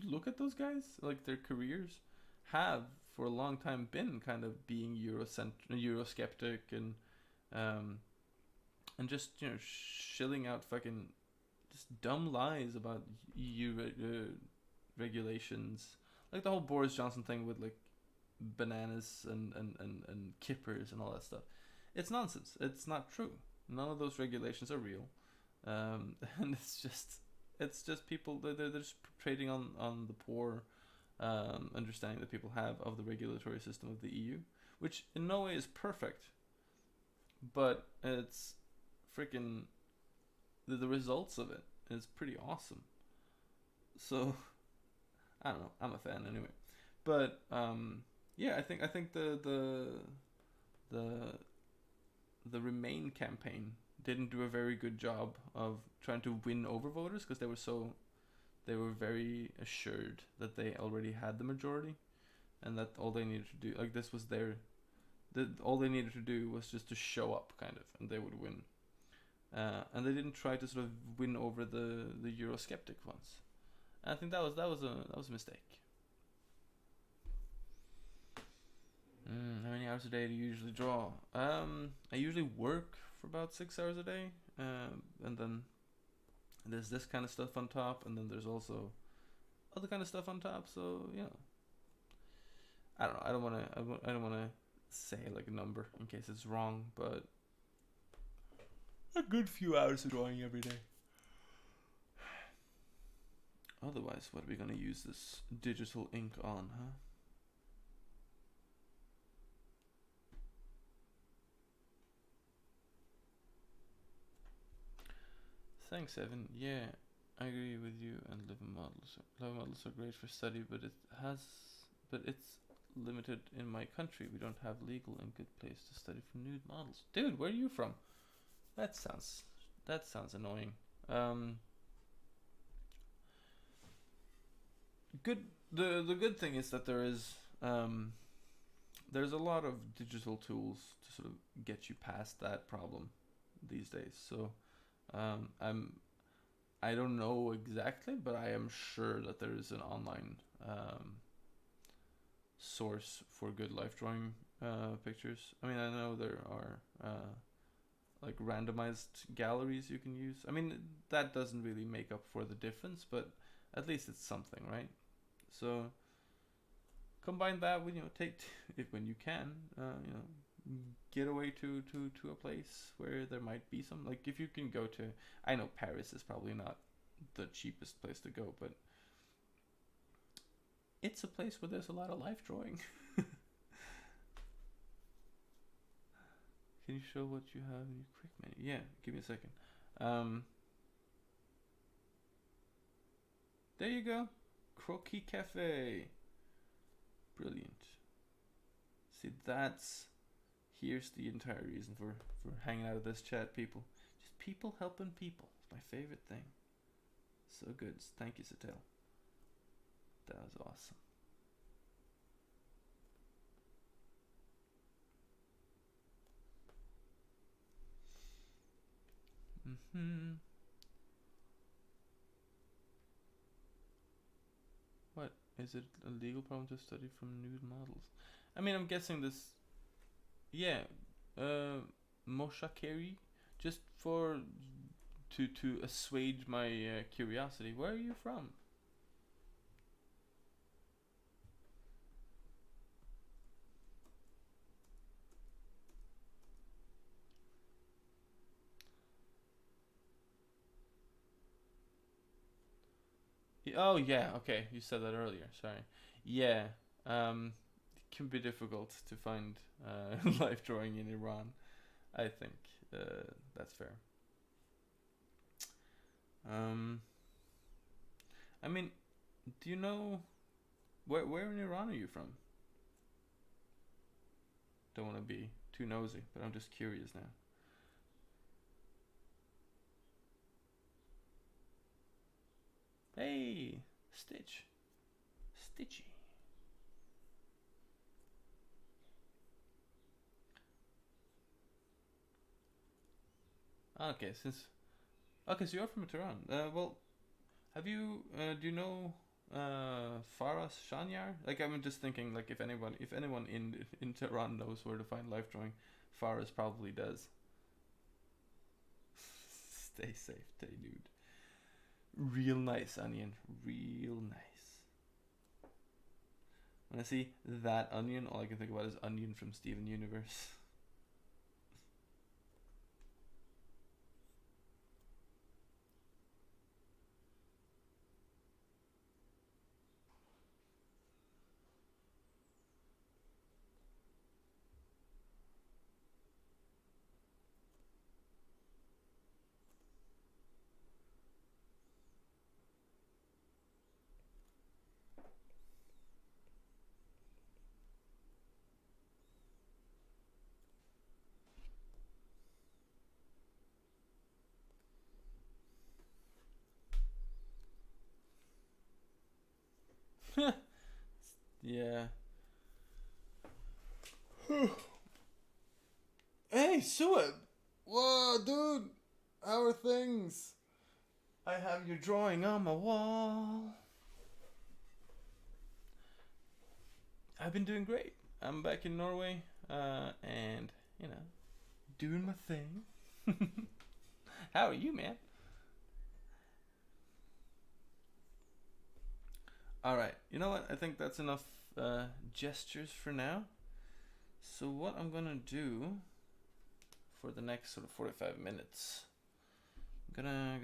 look at those guys, like their careers have for a long time been kind of being Eurosceptic and just shilling out fucking just dumb lies about EU regulations, like the whole Boris Johnson thing with like bananas and kippers and all that stuff. It's nonsense. It's not true. None of those regulations are real, and it's just people. They're just trading on the poor understanding that people have of the regulatory system of the EU, which in no way is perfect, but it's freaking the results of it is pretty awesome. So I don't know, I'm a fan anyway. But yeah, I think the Remain campaign didn't do a very good job of trying to win over voters, because they were very assured that they already had the majority, and that all they needed to do, like, this was all they needed to do was just to show up, kind of, and they would win. And they didn't try to sort of win over the Eurosceptic ones. And I think that was a mistake. How many hours a day do you usually draw? I usually work for about 6 hours a day, and then there's this kind of stuff on top, and then there's also other kind of stuff on top. So I don't know. I don't wanna say like a number in case it's wrong, but a good few hours of drawing every day. Otherwise, what are we gonna use this digital ink on, huh? Thanks, Evan. Yeah, I agree with you. And living models are great for study, but it's limited in my country. We don't have legal and good place to study for nude models. Dude, where are you from? That sounds annoying. Good. The good thing is that there's a lot of digital tools to sort of get you past that problem these days. So I don't know exactly, but I am sure that there is an online source for good life drawing pictures. I mean, I know there are like randomized galleries you can use. I mean, that doesn't really make up for the difference, but at least it's something, right? So combine that with, take it when you can, get away to a place where there might be some, like, if you can go to, I know Paris is probably not the cheapest place to go, but it's a place where there's a lot of life drawing. Can you show what you have in your quick menu? Yeah, give me a second. There you go. Croquis Cafe. Brilliant. See, here's the entire reason for hanging out of this chat, people. Just people helping people. It's my favorite thing. So good. Thank you, Satel. That was awesome. What? Is it a legal problem to study from nude models? I mean, I'm guessing this... Yeah. Moshakeri? Just to assuage my curiosity. Where are you from? Oh yeah, okay. You said that earlier. Sorry. Yeah. It can be difficult to find life drawing in Iran. I think that's fair. I mean, do you know where in Iran are you from? Don't want to be too nosy, but I'm just curious now. Hey, Stitchy. Okay, so you're from Tehran. Well, have you do you know Faras Shanyar? Like, I'm just thinking, like, if anyone in Tehran knows where to find life drawing, Faras probably does. Stay safe, stay nude. Real nice, Onion. Real nice. When I see that onion, all I can think about is Onion from Steven Universe. Yeah. Hey, Sueb! Whoa, dude! How are things? I have your drawing on my wall. I've been doing great. I'm back in Norway, and, doing my thing. How are you, man? Alright, you know what? I think that's enough gestures for now. So what I'm gonna do for the next sort of 45 minutes, I'm gonna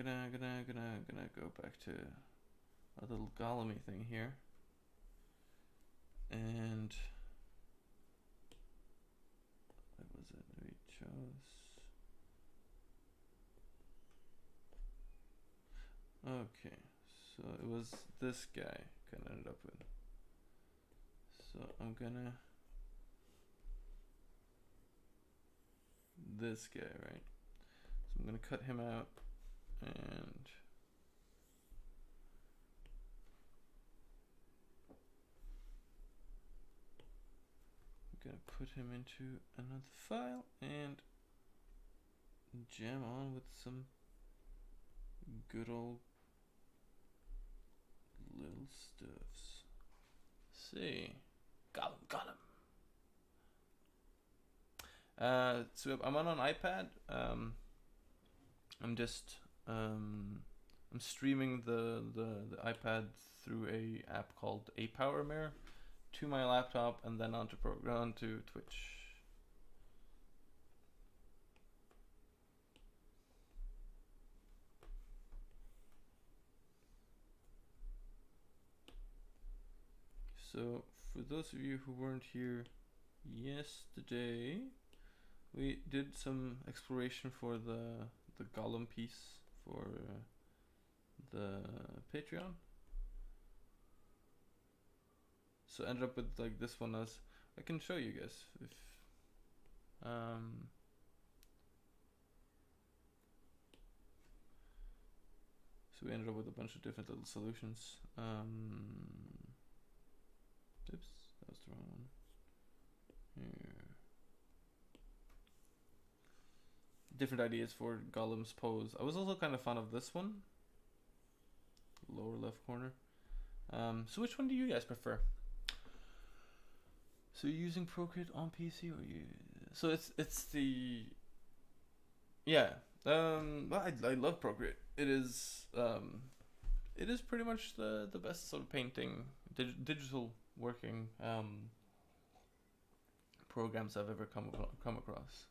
go back to a little Gollum thing here. And what was it we chose? Okay, so it was this guy kind of ended up with. So I'm gonna this guy, right? So I'm gonna cut him out and I'm gonna put him into another file and jam on with some good old little stuffs. See, Gollum. So I'm on an iPad. I'm just I'm streaming the iPad through a app called A Power Mirror to my laptop and then onto Twitch. So for those of you who weren't here yesterday, we did some exploration for the Gollum piece for the Patreon. So ended up with like this one as I can show you guys if so we ended up with a bunch of different little solutions. Oops, that was the wrong one. Here. Different ideas for Gollum's pose. I was also kind of fond of this one. Lower left corner. So which one do you guys prefer? So you're using Procreate on PC or you? So it's the yeah. Well, I love Procreate. It is pretty much the best sort of painting digital working programs I've ever come across.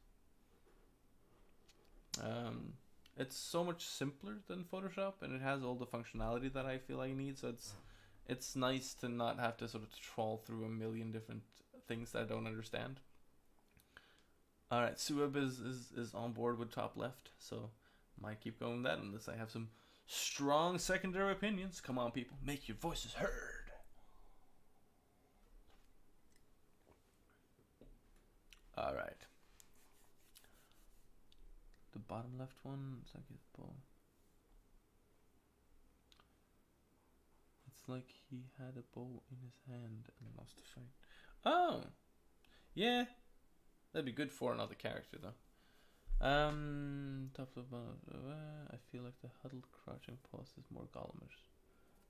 It's so much simpler than Photoshop, and it has all the functionality that I feel I need. So it's nice to not have to sort of trawl through a million different things that I don't understand. All right, Sueb is on board with top left, so might keep going with that unless I have some strong secondary opinions. Come on, people, make your voices heard. All right. The bottom left one, it's like his bow. It's like he had a bow in his hand and lost the fight. Oh, yeah, that'd be good for another character though. Top of I feel like the huddled crouching pose is more Gollumish,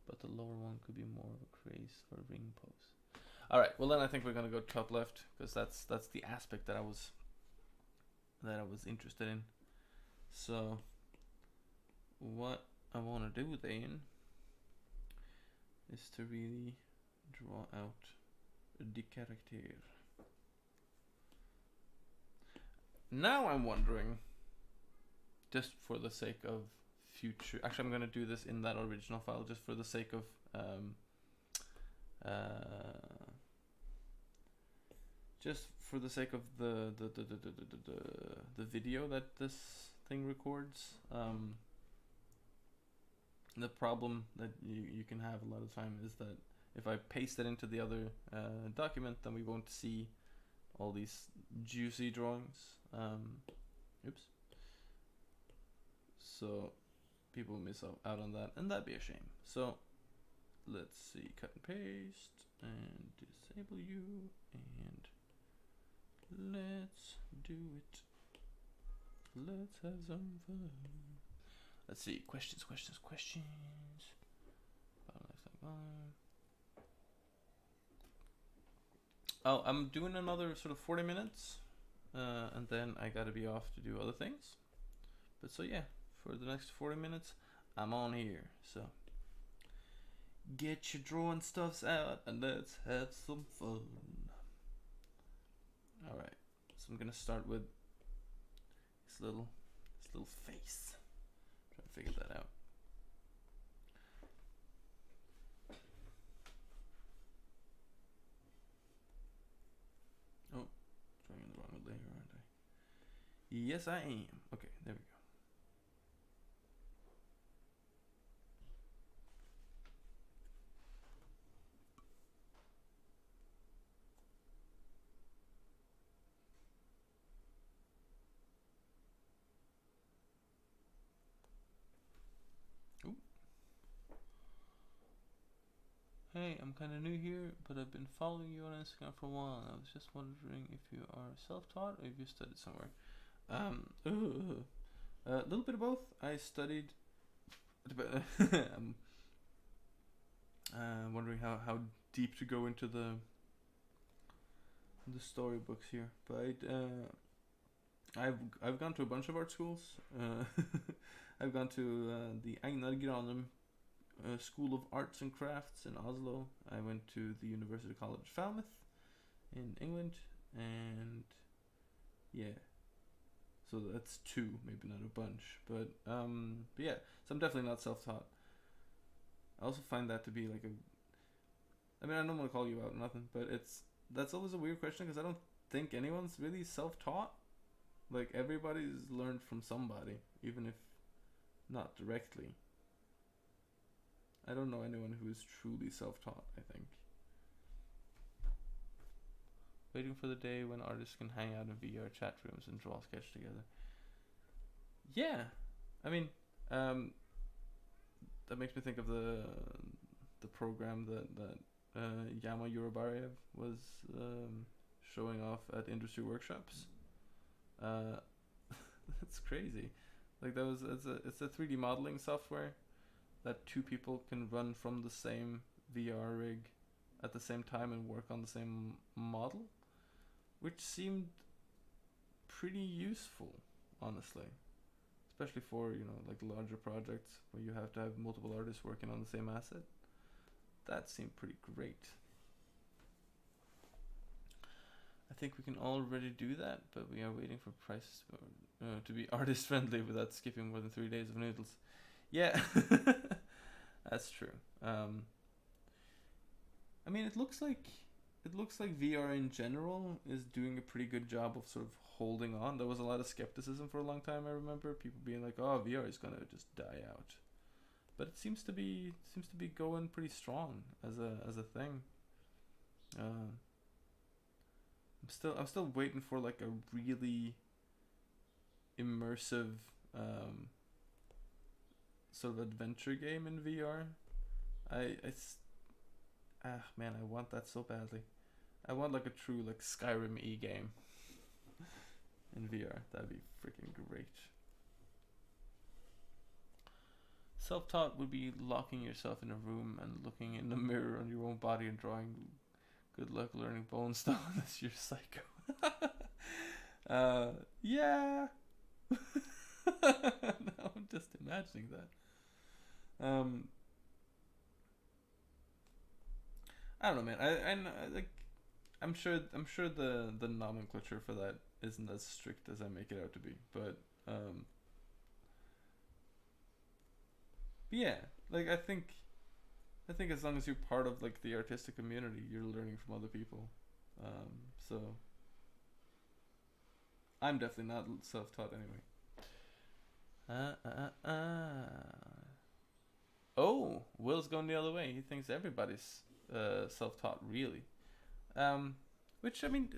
but the lower one could be more of a craze for ring pose. All right, well then I think we're gonna go top left because that's the aspect that I was interested in. So what I want to do then is to really draw out the character. Now I'm wondering, just for the sake of future, actually I'm gonna do this in that original file just for the sake of just for the sake of the video that this thing records. The problem that you can have a lot of time is that if I paste it into the other document, then we won't see all these juicy drawings. Oops. So people miss out on that, and that'd be a shame. So let's see, cut and paste, and disable you, and let's do it. Let's have some fun. Let's see, questions. Oh, I'm doing another sort of 40 minutes, and then I gotta be off to do other things. But so yeah, for the next 40 minutes, I'm on here. So get your drawing stuffs out and let's have some fun. All right, so I'm gonna start with his little face. Try to figure that out. Oh, drawing in the wrong layer, aren't I? Yes, I am. Okay, there we go. Hey, I'm kind of new here, but I've been following you on Instagram for a while. I was just wondering if you are self-taught or if you studied somewhere. A little bit of both. I studied. I'm wondering how deep to go into the storybooks here, but I've gone to a bunch of art schools. I've gone to the Einar Granum School of Arts and Crafts in Oslo. I went to the University College Falmouth in England, and yeah, so that's two, maybe not a bunch, but yeah. So I'm definitely not self-taught. I also find that to be like I mean, I don't want to call you out or nothing, but that's always a weird question because I don't think anyone's really self-taught. Like everybody's learned from somebody, even if not directly. I don't know anyone who is truly self-taught, I think. Waiting for the day when artists can hang out in VR chat rooms and draw sketch together. Yeah, I mean, that makes me think of the program that Yama Urabariev was showing off at industry workshops. That's crazy. Like that was it's a 3D modeling software that two people can run from the same VR rig at the same time and work on the same model, which seemed pretty useful, honestly. Especially for, like larger projects where you have to have multiple artists working on the same asset. That seemed pretty great. I think we can already do that, but we are waiting for prices to be artist friendly without skipping more than 3 days of noodles. Yeah, that's true. I mean, it looks like VR in general is doing a pretty good job of sort of holding on. There was a lot of skepticism for a long time. I remember people being like, "Oh, VR is gonna just die out," but it seems to be going pretty strong as a thing. I'm still waiting for like a really immersive sort of adventure game in VR. Man, I want that so badly. I want like a true like Skyrim game in VR. That'd be freaking great. Self-taught would be locking yourself in a room and looking in the mirror on your own body and drawing. Good luck learning bone stone unless you're psycho. Yeah. No, I'm just imagining that. I don't know, man. I like. I'm sure the nomenclature for that isn't as strict as I make it out to be, but yeah, like I think as long as you're part of like the artistic community, you're learning from other people. So I'm definitely not self-taught anyway. Oh, Will's going the other way. He thinks everybody's self-taught, really. Which I mean,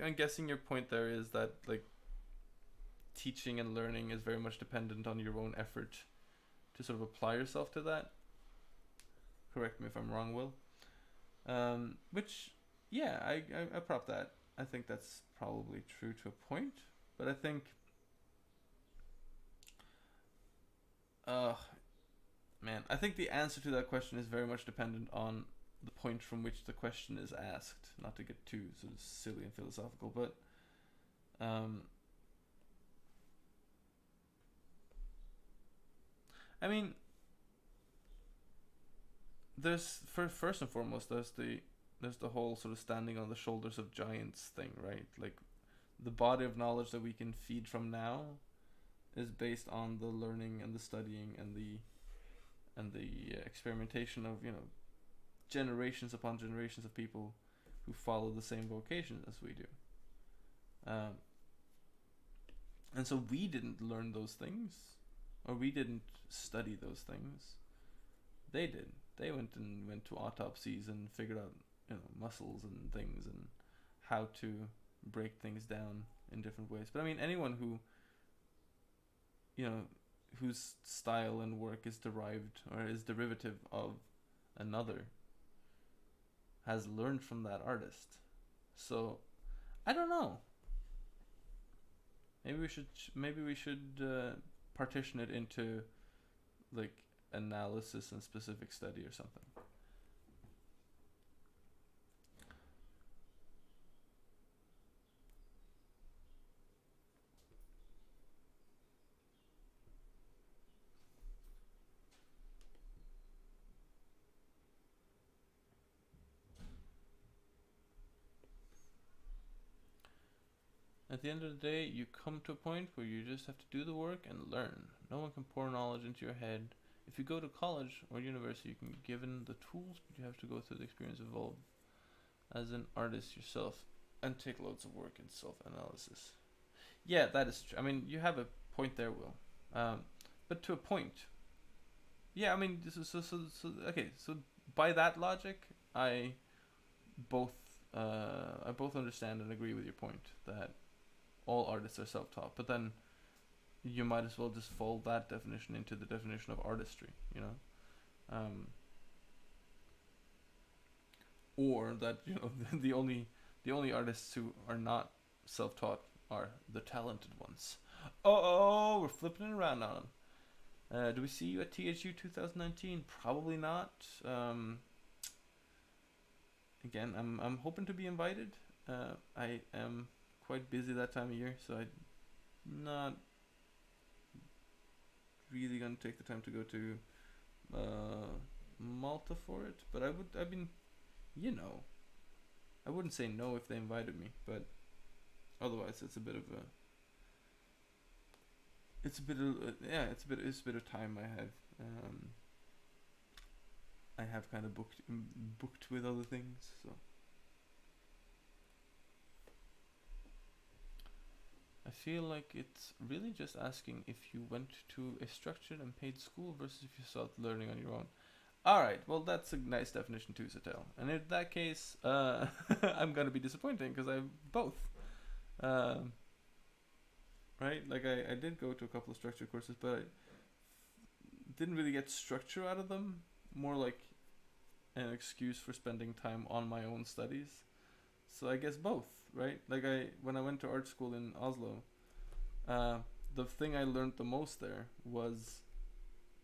I'm guessing your point there is that like teaching and learning is very much dependent on your own effort to sort of apply yourself to that. Correct me if I'm wrong, Will. Which, yeah, I prop that. I think that's probably true to a point, but I think, man, I think the answer to that question is very much dependent on the point from which the question is asked. Not to get too sort of silly and philosophical, but I mean, there's first and foremost there's the whole sort of standing on the shoulders of giants thing, right? Like the body of knowledge that we can feed from now is based on the learning and the studying and the experimentation of generations upon generations of people who follow the same vocation as we do. And so we didn't learn those things, or we didn't study those things. They did. They went to autopsies and figured out muscles and things and how to break things down in different ways. But I mean, anyone who whose style and work is derived or is derivative of another has learned from that artist. So I don't know. Maybe we should partition it into like analysis and specific study or something. At the end of the day, you come to a point where you just have to do the work and learn. No one can pour knowledge into your head. If you go to college or university, you can be given the tools, but you have to go through the experience of evolve as an artist yourself and take loads of work and self-analysis. Yeah, that is true. I mean, you have a point there, Will. But to a point. Yeah, I mean, okay, so by that logic, I both I both understand and agree with your point that all artists are self-taught, but then you might as well just fold that definition into the definition of artistry, you know, or that the only artists who are not self-taught are the talented ones. Oh, we're flipping it around on them. Do we see you at THU 2019? Probably not. Again, I'm hoping to be invited. I am quite busy that time of year, so I'm not really gonna take the time to go to Malta for it. But I've been, you know, I wouldn't say no if they invited me, but otherwise it's a bit of it's a bit of it's a bit of time I have kind of booked with other things, so. I feel like it's really just asking if you went to a structured and paid school versus if you started learning on your own. Alright, well, that's a nice definition too, Satel. And in that case, I'm gonna be disappointing because I have both. Right? Like, I did go to a couple of structured courses, but I didn't really get structure out of them. More like an excuse for spending time on my own studies. So I guess both, right? Like when I went to art school in Oslo, the thing I learned the most there was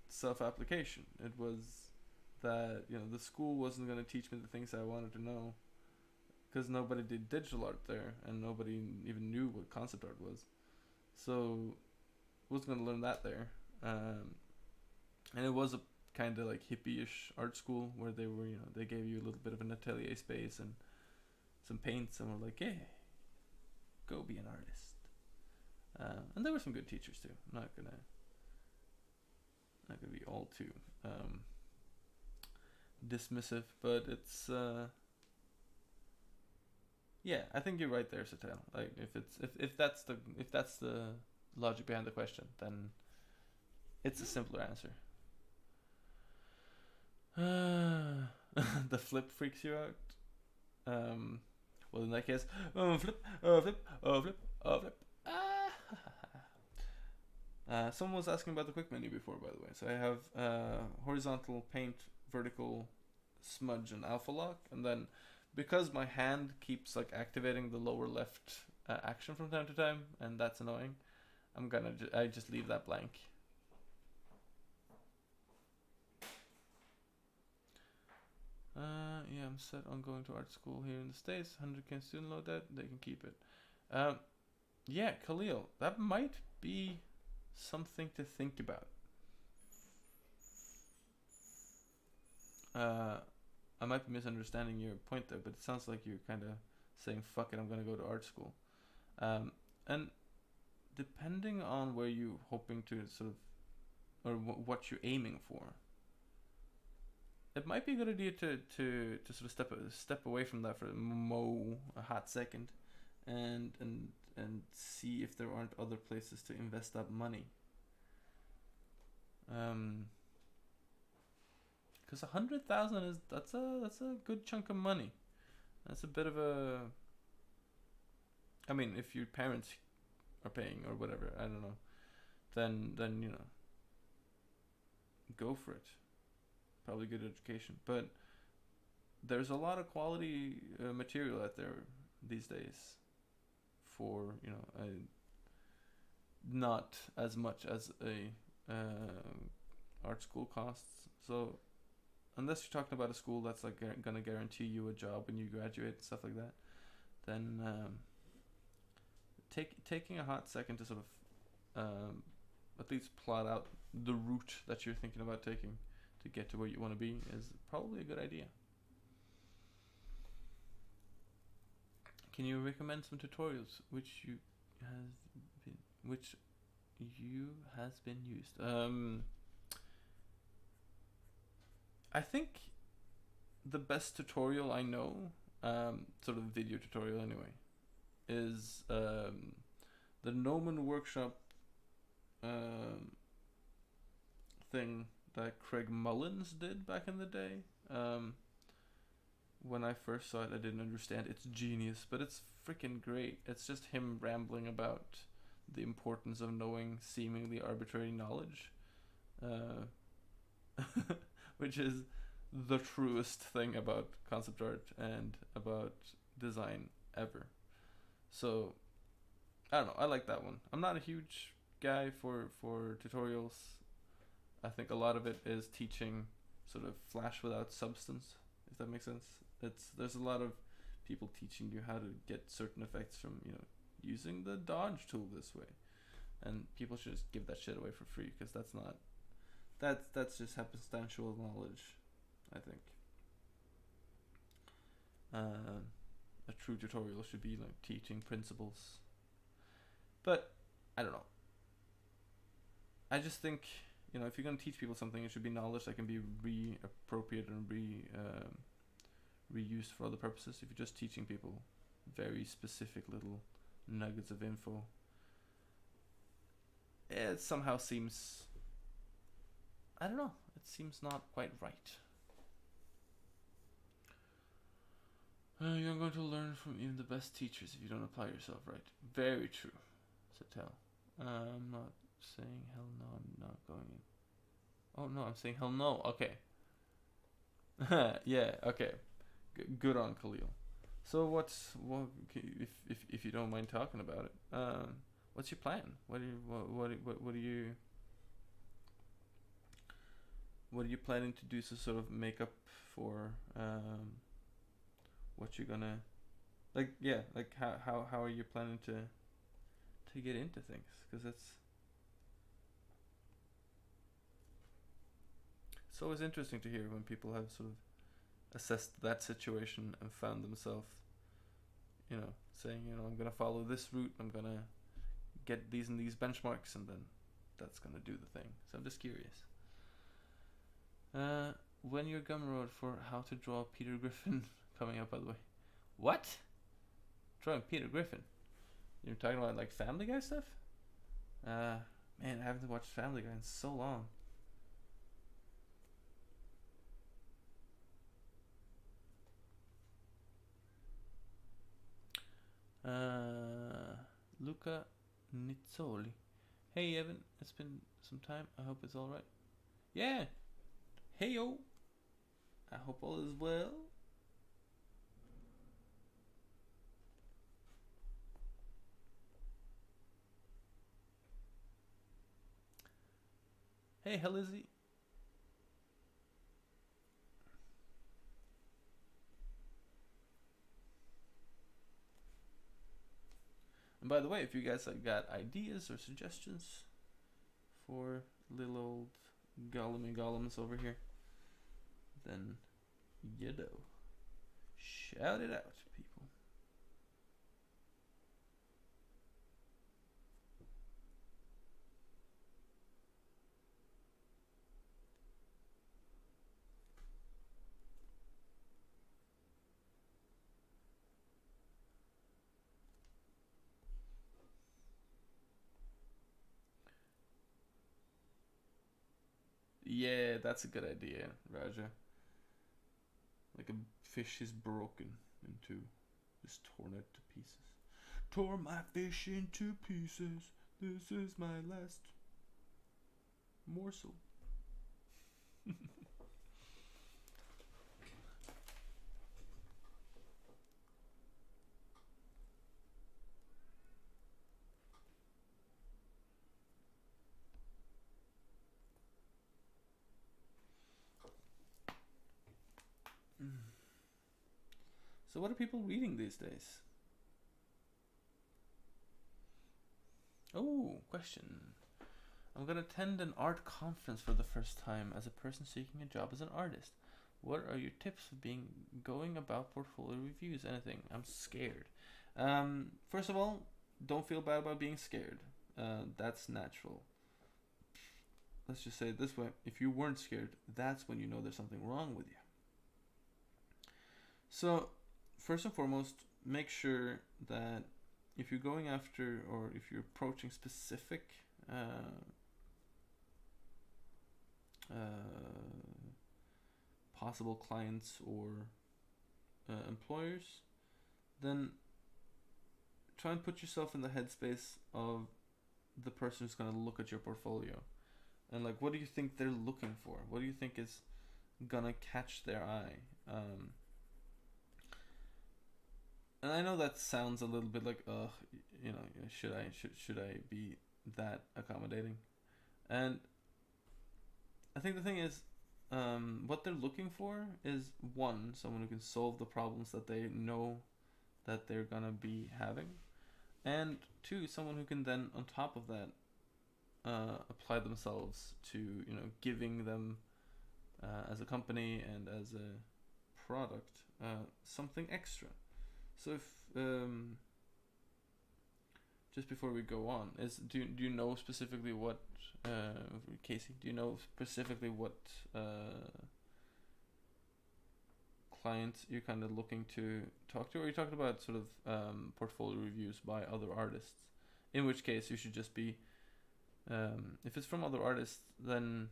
self-application. It was that the school wasn't going to teach me the things I wanted to know, because nobody did digital art there, and nobody even knew what concept art was. So I wasn't going to learn that there, and it was a kind of like hippie-ish art school where they were, they gave you a little bit of an atelier space and some paints, and were like, hey, go be an artist. And there were some good teachers too. I'm not gonna be all too dismissive, but it's yeah, I think you're right there, Satel. Like if that's the logic behind the question, then it's a simpler answer. The flip freaks you out. Well, in that case, flip, flip, flip, flip. Someone was asking about the quick menu before, by the way. So I have horizontal paint, vertical smudge, and alpha lock, and then because my hand keeps like activating the lower left action from time to time, and that's annoying, I just leave that blank. Yeah, I'm set on going to art school here in the States. 100k student load that, they can keep it. Yeah, Khalil, that might be something to think about. I might be misunderstanding your point there, but it sounds like you're kind of saying, fuck it, I'm going to go to art school. And depending on where you're hoping to sort of, or what you're aiming for, it might be a good idea to sort of step away from that for a hot second, and see if there aren't other places to invest that money. Because 100,000 that's a good chunk of money. That's a bit of a. I mean, if your parents are paying or whatever, I don't know, then go for it. Probably good education, but there's a lot of quality material out there these days for not as much as a art school costs. So unless you're talking about a school that's like gonna guarantee you a job when you graduate and stuff like that, then taking a hot second to sort of at least plot out the route that you're thinking about taking to get to where you want to be is probably a good idea. Can you recommend some tutorials which has been used? I think the best tutorial I know, sort of video tutorial anyway, is the Gnomon Workshop thing that Craig Mullins did back in the day. When I first saw it, I didn't understand its genius, but it's freaking great. It's just him rambling about the importance of knowing seemingly arbitrary knowledge, which is the truest thing about concept art and about design ever. So I don't know, I like that one. I'm not a huge guy for tutorials. I think a lot of it is teaching sort of flash without substance, if that makes sense. There's a lot of people teaching you how to get certain effects from using the dodge tool this way, and people should just give that shit away for free, because that's just happenstantial knowledge, I think. A true tutorial should be like teaching principles, but I don't know. I just think if you're gonna teach people something, it should be knowledge that can be reappropriated and reused for other purposes. If you're just teaching people very specific little nuggets of info, it somehow seems, I don't know, it seems not quite right. You're going to learn from even the best teachers if you don't apply yourself right. Very true, said Tell. I'm not saying hell no, I'm not going in. Oh no, I'm saying hell no, okay. Yeah, okay. Good on Khalil. So if you don't mind talking about it, what's your plan? What are you planning to do to sort of make up for what you're gonna how are you planning to get into things? Because it's always interesting to hear when people have sort of assessed that situation and found themselves, saying, I'm gonna follow this route, I'm gonna get these and these benchmarks, and then that's gonna do the thing. So I'm just curious. When your Gumroad for how to draw Peter Griffin coming up, by the way. What? Drawing Peter Griffin? You're talking about like Family Guy stuff? Man, I haven't watched Family Guy in so long. Luca Nizzoli. Hey Evan, it's been some time. I hope it's alright. Yeah. Hey yo. I hope all is well. Hey Helizzy. And by the way, if you guys have got ideas or suggestions for little old Gollum and Gollums over here, then shout it out, people. Yeah, that's a good idea, Raja. Like a fish is broken into, just torn it to pieces. Tore my fish into pieces. This is my last morsel. So what are people reading these days? Oh, question. I'm gonna attend an art conference for the first time as a person seeking a job as an artist. What are your tips for going about portfolio reviews? Anything? I'm scared. First of all, don't feel bad about being scared. That's natural. Let's just say it this way: if you weren't scared, that's when you know there's something wrong with you. So, first and foremost, make sure that if you're going after or if you're approaching specific possible clients or employers, then try and put yourself in the headspace of the person who's going to look at your portfolio. And like, what do you think they're looking for? What do you think is gonna catch their eye? And I know that sounds a little bit like, should I be that accommodating? And I think the thing is, what they're looking for is one, someone who can solve the problems that they know that they're gonna be having, and two, someone who can then, on top of that, apply themselves to giving them as a company and as a product something extra. So if just before we go on, do you know specifically what Casey? Do you know specifically what clients you're kind of looking to talk to, or are you talking about sort of portfolio reviews by other artists? In which case, you should just be if it's from other artists, then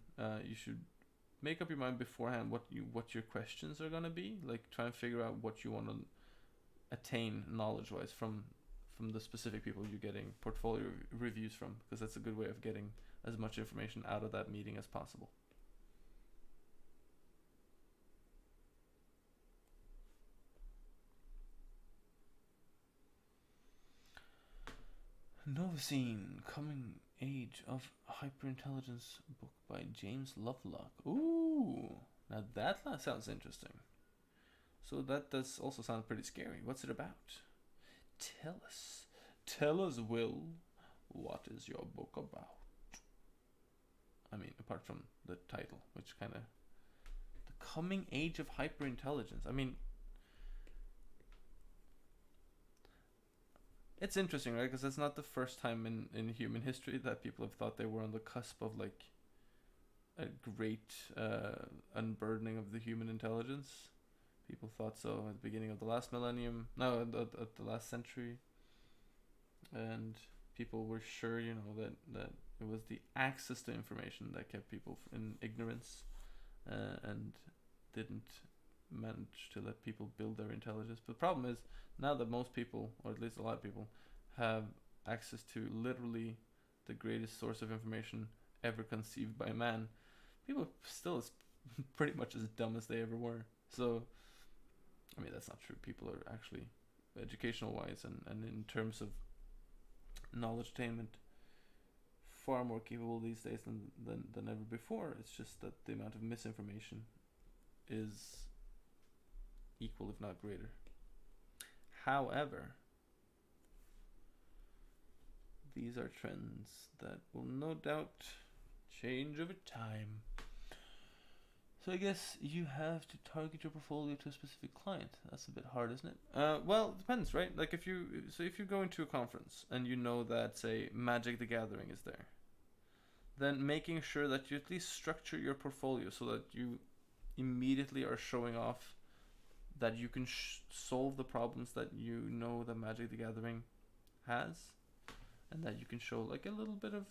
you should make up your mind beforehand what your questions are gonna be. Like, try and figure out what you want to attain knowledge-wise from the specific people you're getting portfolio reviews from, because that's a good way of getting as much information out of that meeting as possible. Novacine, Coming Age of Hyperintelligence book by James Lovelock. Ooh, now that sounds interesting. So that does also sound pretty scary. What's it about? Tell us, Will. What is your book about? I mean, apart from the title, which kind of... The Coming Age of Hyperintelligence. I mean... It's interesting, right? Because it's not the first time in human history that people have thought they were on the cusp of, like, a great unburdening of the human intelligence. People thought so at the beginning of the last millennium. No, at the last century. And people were sure, that it was the access to information that kept people in ignorance and didn't manage to let people build their intelligence. But the problem is, now that most people, or at least a lot of people, have access to literally the greatest source of information ever conceived by man, people are still pretty much as dumb as they ever were. So, I mean, that's not true. People are actually, educational wise and in terms of knowledge attainment, far more capable these days than ever before. It's just that the amount of misinformation is equal, if not greater. However, these are trends that will no doubt change over time. So I guess you have to target your portfolio to a specific client. That's a bit hard, isn't it? Well, it depends, right? Like if you're going to a conference and you know that, say, Magic the Gathering is there, then making sure that you at least structure your portfolio so that you immediately are showing off that you can solve the problems that that Magic the Gathering has, and that you can show like a little bit of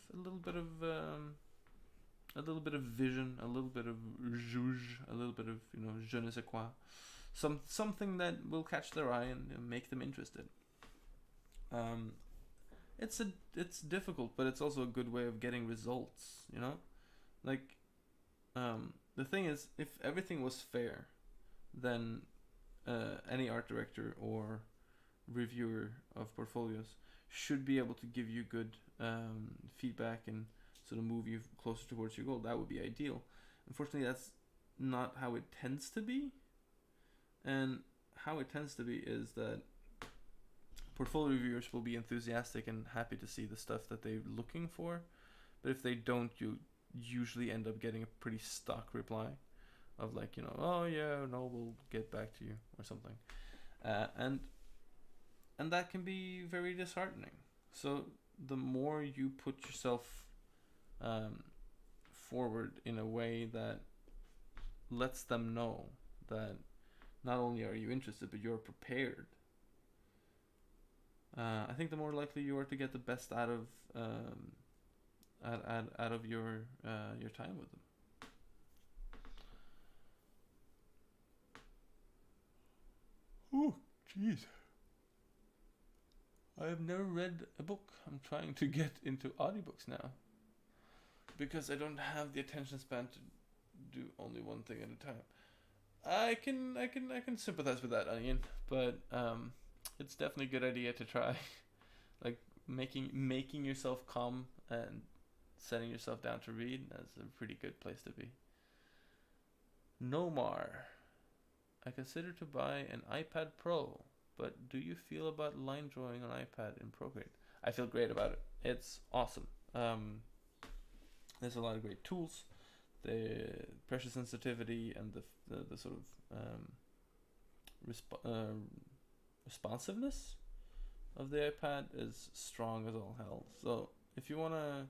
vision, a little bit of zhuzh, a little bit of je ne sais quoi, something that will catch their eye and make them interested. It's difficult, but it's also a good way of getting results. Like the thing is, if everything was fair, then any art director or reviewer of portfolios should be able to give you good feedback and sort of move you closer towards your goal. That would be ideal. Unfortunately, that's not how it tends to be. And how it tends to be is that portfolio reviewers will be enthusiastic and happy to see the stuff that they're looking for, but if they don't, you usually end up getting a pretty stock reply of like, oh yeah, no, we'll get back to you or something, and that can be very disheartening. So the more you put yourself forward in a way that lets them know that not only are you interested, but you're prepared, I think the more likely you are to get the best out of your time with them. Oh, jeez. I have never read a book. I'm trying to get into audiobooks now because I don't have the attention span to do only one thing at a time. I can sympathize with that, Onion, but it's definitely a good idea to try. Like making yourself calm and setting yourself down to read. That's a pretty good place to be. Nomar, I consider to buy an iPad Pro, but do you feel about line drawing on iPad in Procreate? I feel great about it. It's awesome. There's a lot of great tools. The pressure sensitivity and the sort of responsiveness of the iPad is strong as all hell. So if you want a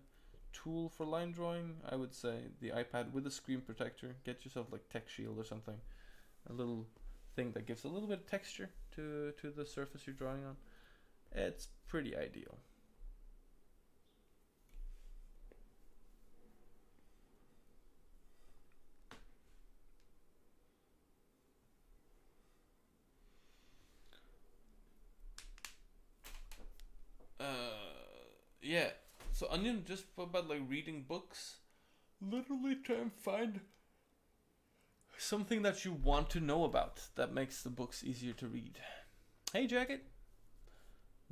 tool for line drawing, I would say the iPad with a screen protector. Get yourself like Tech Shield or something, a little thing that gives a little bit of texture to the surface you're drawing on. It's pretty ideal. Yeah. So Onion, just about like reading books, literally try and find something that you want to know about that makes the books easier to read. Hey Jacket!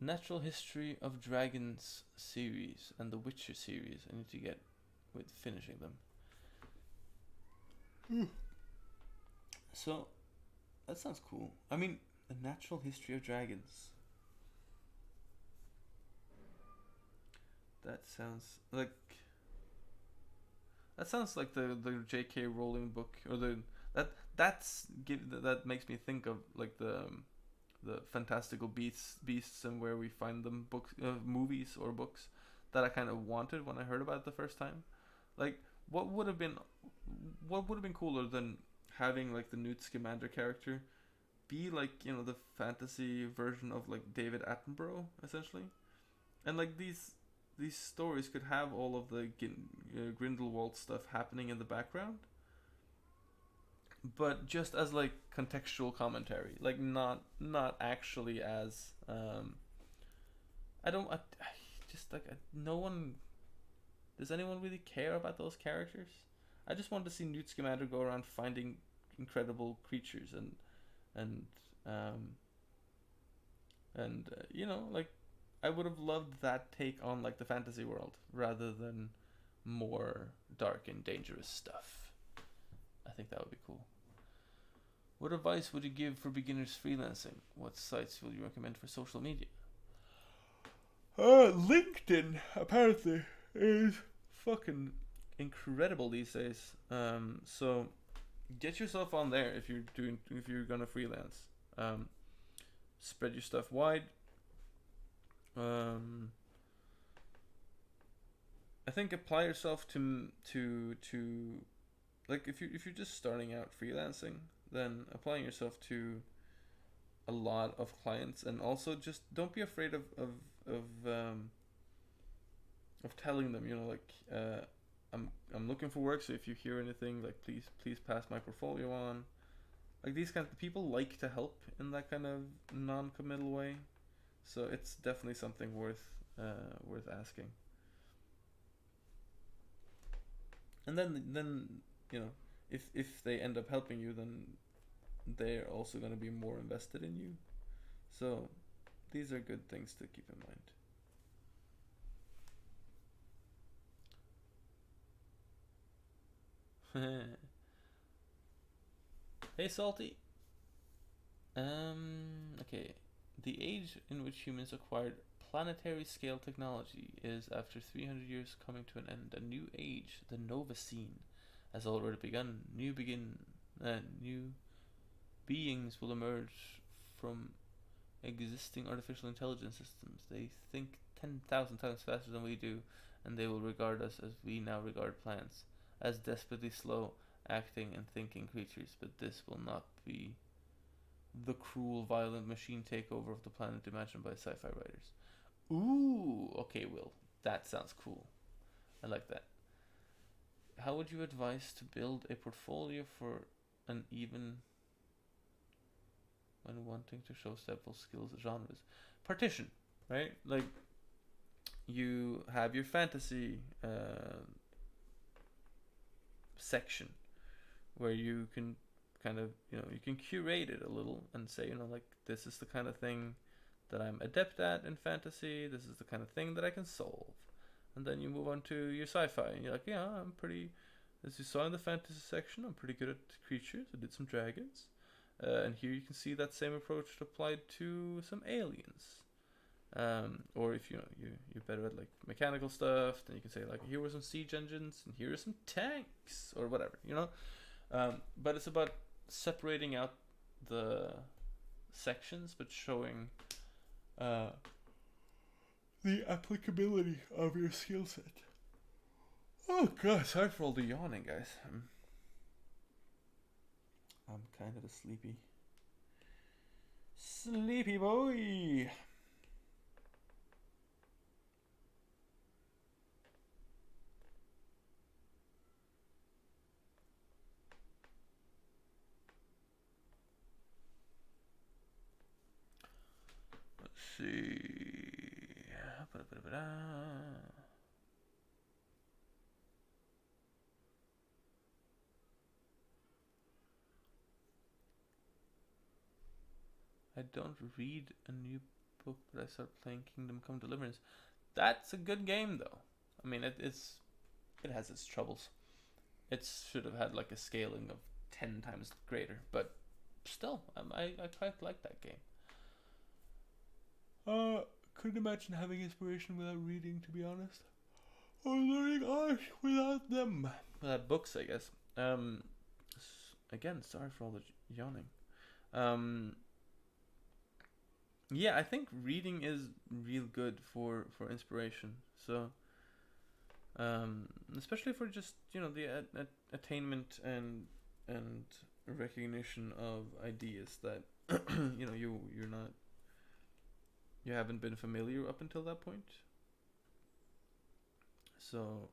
Natural History of Dragons series and the Witcher series. I need to get with finishing them. So, that sounds cool. I mean, the Natural History of Dragons. That sounds like the J.K. Rowling book, or that makes me think of like the fantastical beasts and where we find them books, movies or books that I kind of wanted when I heard about it the first time. Like, what would have been cooler than having like the Newt Scamander character be like the fantasy version of like David Attenborough essentially, and like these stories could have all of the Grindelwald stuff happening in the background, but just as like contextual commentary, like not actually as no one, does anyone really care about those characters? I just wanted to see Newt Scamander go around finding incredible creatures and like I would have loved that take on like the fantasy world rather than more dark and dangerous stuff. I think that would be cool. What advice would you give for beginners freelancing? What sites will you recommend for social media? LinkedIn apparently is fucking incredible these days. So get yourself on there if you're gonna freelance. Spread your stuff wide. I think apply yourself to like if you're just starting out freelancing, then applying yourself to a lot of clients, and also just don't be afraid of telling them, I'm looking for work, so if you hear anything, like please pass my portfolio on. Like these kinds of people like to help in that kind of non-committal way, so it's definitely something worth asking. And then if they end up helping you, then they're also going to be more invested in you. So these are good things to keep in mind. Hey Salty, Okay. The age in which humans acquired planetary scale technology is, after 300 years, coming to an end. A new age, the Novacene, has already begun. New beings will emerge from existing artificial intelligence systems. They think 10,000 times faster than we do, and they will regard us as we now regard plants, as desperately slow, acting and thinking creatures. But this will not be the cruel, violent machine takeover of the planet imagined by sci-fi writers. Ooh, okay, Will. That sounds cool. I like that. How would you advise to build a portfolio for an even when wanting to show several skills genres? Partition, right? Like, you have your fantasy section where you can kind of, you can curate it a little and say, like, this is the kind of thing that I'm adept at in fantasy, this is the kind of thing that I can solve. And then you move on to your sci-fi, and you're like, yeah, I'm pretty, as you saw in the fantasy section, I'm pretty good at creatures. I did some dragons. And here you can see that same approach applied to some aliens. Or if you're better at like mechanical stuff, then you can say like, here were some siege engines, and here are some tanks, or whatever, But it's about separating out the sections, but showing the applicability of your skill set. Oh god, sorry for all the yawning, guys. I'm kind of a sleepy boy. Let's see. I don't read a new book, but I start playing Kingdom Come Deliverance. That's a good game, though. I mean, it has its troubles. It should have had like a scaling of 10 times greater, but still, I quite like that game. Couldn't imagine having inspiration without reading, to be honest. Or learning art without them. Without books, I guess. Again, sorry for all the yawning. Yeah, I think reading is real good for inspiration. So, especially for just the attainment and recognition of ideas that you haven't been familiar up until that point. So,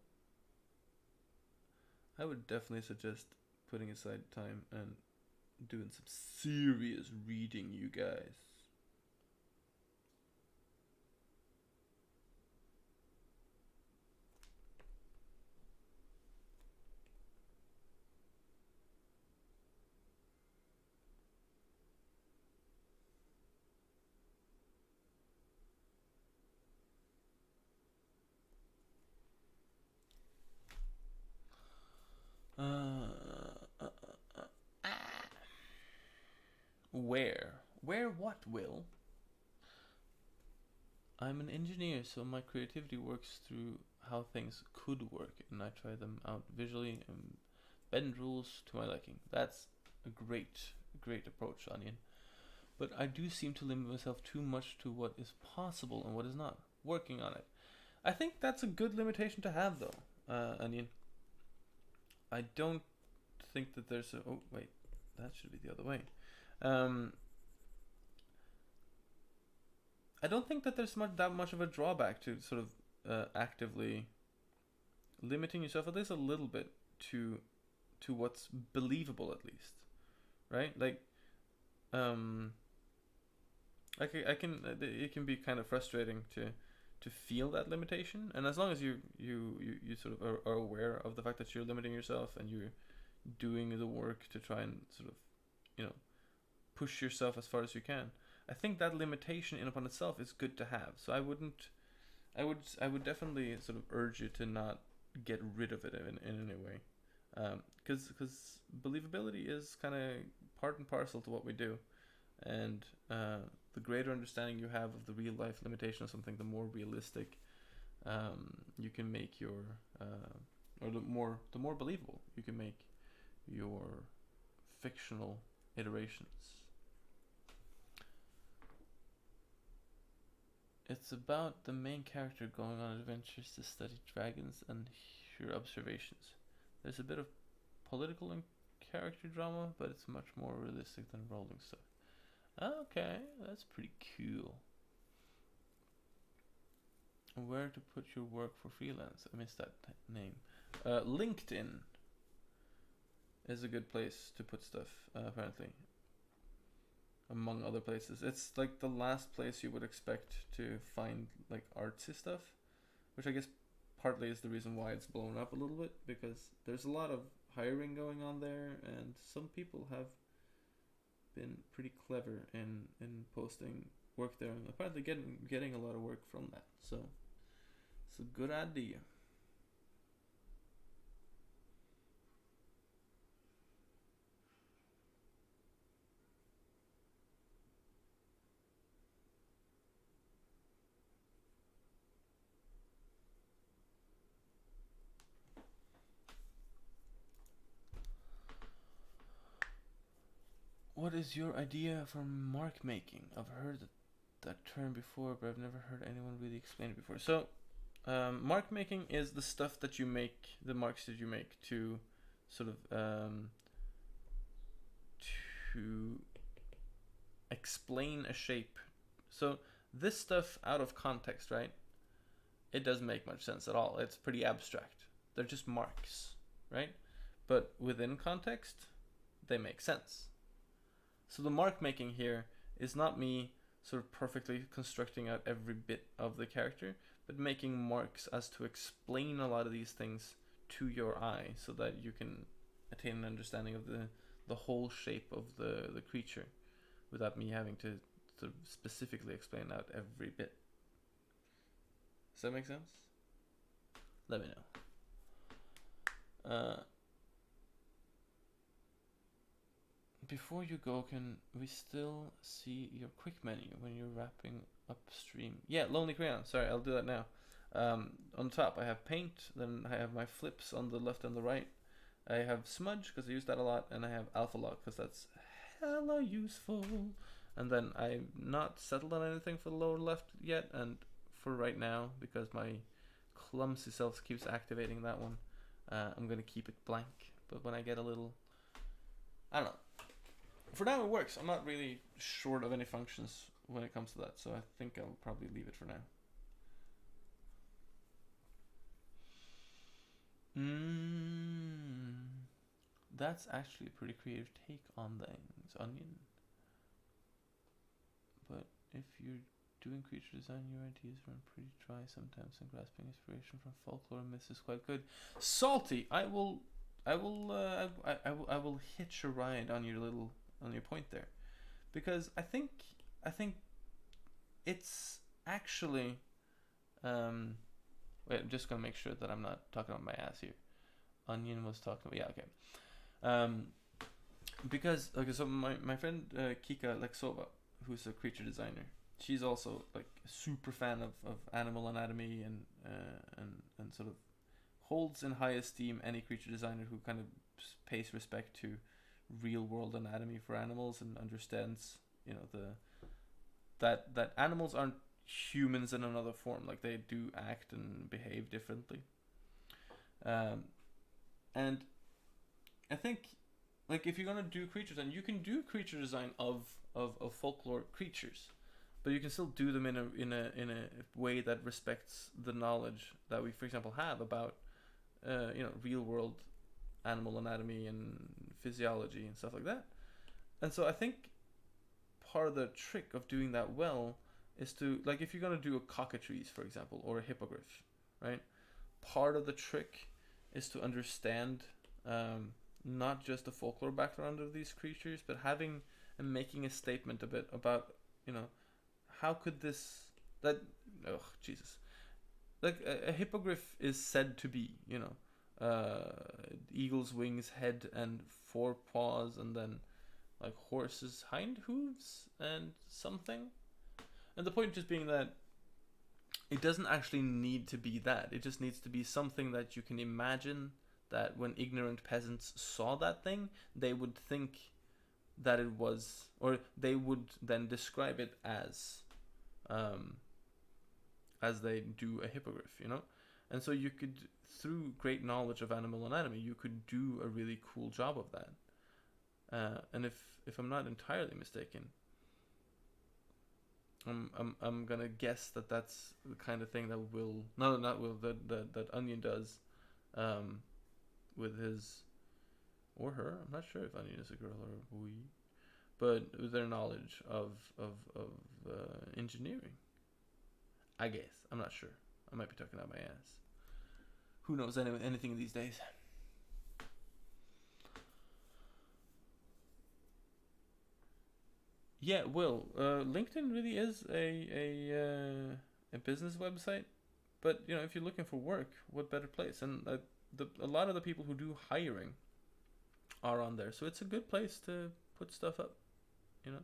I would definitely suggest putting aside time and doing some serious reading, you guys. Where what, Will? I'm an engineer, so my creativity works through how things could work, and I try them out visually and bend rules to my liking. That's a great approach, Onion. But I do seem to limit myself too much to what is possible and what is not. Working on it. I think that's a good limitation to have, though, Onion. I don't think that there's a. Oh, wait. That should be the other way. I don't think that there's that much of a drawback to sort of actively limiting yourself at least a little bit to what's believable, at least, right? Like, I can it can be kind of frustrating to feel that limitation, and as long as you sort of are aware of the fact that you're limiting yourself and you're doing the work to try and sort of push yourself as far as you can, I think that limitation in upon itself is good to have. So I would definitely sort of urge you to not get rid of it in any way, because believability is kind of part and parcel to what we do. and the greater understanding you have of the real life limitation of something, the more realistic you can make your or the more believable you can make your fictional iterations. It's about the main character going on adventures to study dragons and hear observations. There's a bit of political and character drama, but it's much more realistic than rolling stuff. Okay, that's pretty cool. Where to put your work for freelance? I missed that name. LinkedIn is a good place to put stuff, apparently. Among other places. It's like the last place you would expect to find like artsy stuff, which I guess partly is the reason why it's blown up a little bit, because there's a lot of hiring going on there, and some people have been pretty clever in posting work there, and apparently getting a lot of work from that. So it's a good idea. What is your idea for mark making? I've heard that term before, but I've never heard anyone really explain it before. So, mark making is the stuff that you make, the marks that you make to sort of to explain a shape. So this stuff out of context, right? It doesn't make much sense at all. It's pretty abstract. They're just marks, right? But within context, they make sense. So the mark making here is not me sort of perfectly constructing out every bit of the character, but making marks as to explain a lot of these things to your eye so that you can attain an understanding of the whole shape of the creature without me having to specifically explain out every bit. Does that make sense? Let me know. Before you go, can we still see your quick menu when you're wrapping up stream? Yeah, Lonely Crayon. Sorry, I'll do that now. On top, I have paint. Then I have my flips on the left and the right. I have smudge because I use that a lot, and I have alpha lock because that's hella useful. And then I'm not settled on anything for the lower left yet, and for right now, because my clumsy self keeps activating that one, I'm gonna keep it blank. But when I get a little, I don't know. For now it works. I'm not really short of any functions when it comes to that, so I think I'll probably leave it for now. That's actually a pretty creative take on things, Onion. But if you're doing creature design, your ideas run pretty dry sometimes, and grasping inspiration from folklore and myths is quite good. Salty, I will hitch a ride on your point there, because I think it's actually wait, I'm just gonna make sure that I'm not talking about my ass here. Onion was talking about, yeah, okay. Because okay, so my friend Kika Lexova, who's a creature designer, she's also like a super fan of animal anatomy and sort of holds in high esteem any creature designer who kind of pays respect to real world anatomy for animals and understands, you know, that animals aren't humans in another form. Like, they do act and behave differently. And I think, like, if you're gonna do creature design, you can do creature design of folklore creatures, but you can still do them in a way that respects the knowledge that we, for example, have about real world animal anatomy and physiology and stuff like that. And so I think part of the trick of doing that well is to, like, if you're gonna do a cockatrice, for example, or a hippogriff, right? Part of the trick is to understand not just the folklore background of these creatures, but having and making a statement a bit about, how could this, that, oh Jesus, like a hippogriff is said to be, eagle's wings, head and four paws, and then like horses' hind hooves and something. And the point just being that it doesn't actually need to be that. It just needs to be something that you can imagine that when ignorant peasants saw that thing, they would think that it was, or they would then describe it as they do a hippogriff, you know? And so you could, through great knowledge of animal anatomy, you could do a really cool job of that. And if I'm not entirely mistaken, I'm gonna guess that that's the kind of thing that Will, no, not Will, that Onion does, with his, or her. I'm not sure if Onion is a girl or a boy, but with their knowledge of engineering. I guess I'm not sure. I might be talking out my ass. Who knows anything these days? Yeah, Will. LinkedIn really is a business website, but you know, if you're looking for work, what better place? And a lot of the people who do hiring are on there, so it's a good place to put stuff up. You know.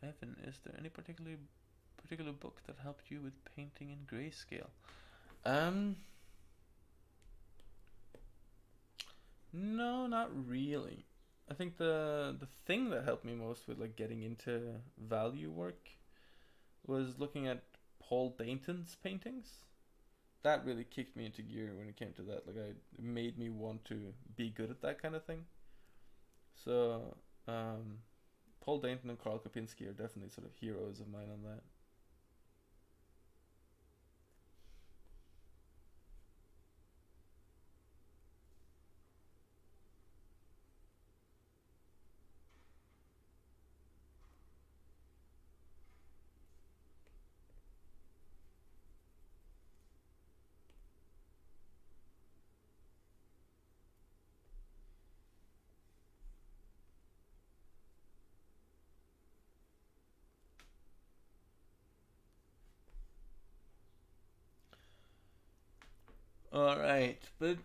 Evan, is there any particular book that helped you with painting in grayscale? No, not really. I think the thing that helped me most with like getting into value work was looking at Paul Dainton's paintings. That really kicked me into gear when it came to that. Like, it made me want to be good at that kind of thing. So, Paul Dainton and Karl Kopinski are definitely sort of heroes of mine on that. Alright, but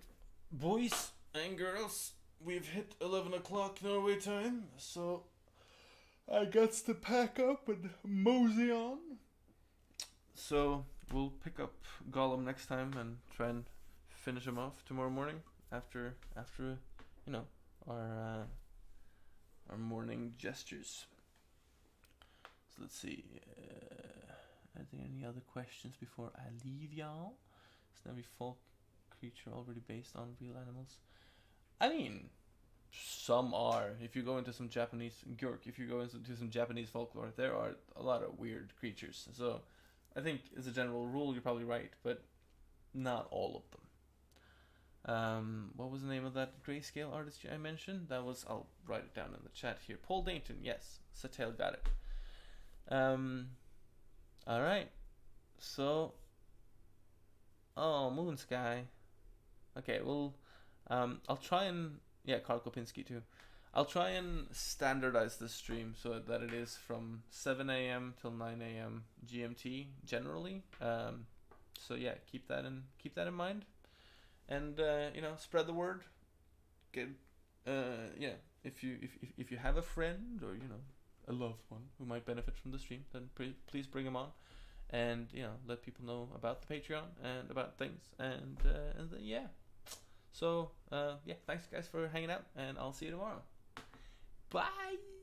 boys and girls, we've hit 11 o'clock Norway time, so I got to pack up and mosey on. So we'll pick up Gollum next time and try and finish him off tomorrow morning after you know, our morning gestures. So let's see. Are there any other questions before I leave y'all? Snubby folk creature already based on real animals? I mean, some are. If you go into some Japanese Gyurk, if you go into some Japanese folklore, there are a lot of weird creatures. So I think as a general rule, you're probably right, but not all of them. What was the name of that grayscale artist I mentioned? That was, I'll write it down in the chat here. Paul Dainton, yes. Satel got it. Alright. So, oh, Moon Sky. Okay, well, I'll try and, yeah, Karl Kopinski too. I'll try and standardize this stream so that it is from 7 a.m. till 9 a.m. GMT generally. So yeah, keep that in mind, and you know, spread the word. Get yeah, if you have a friend or you know a loved one who might benefit from the stream, then please bring them on, and you know, let people know about the Patreon and about things, and then, yeah. So yeah, thanks guys for hanging out, and I'll see you tomorrow. Bye.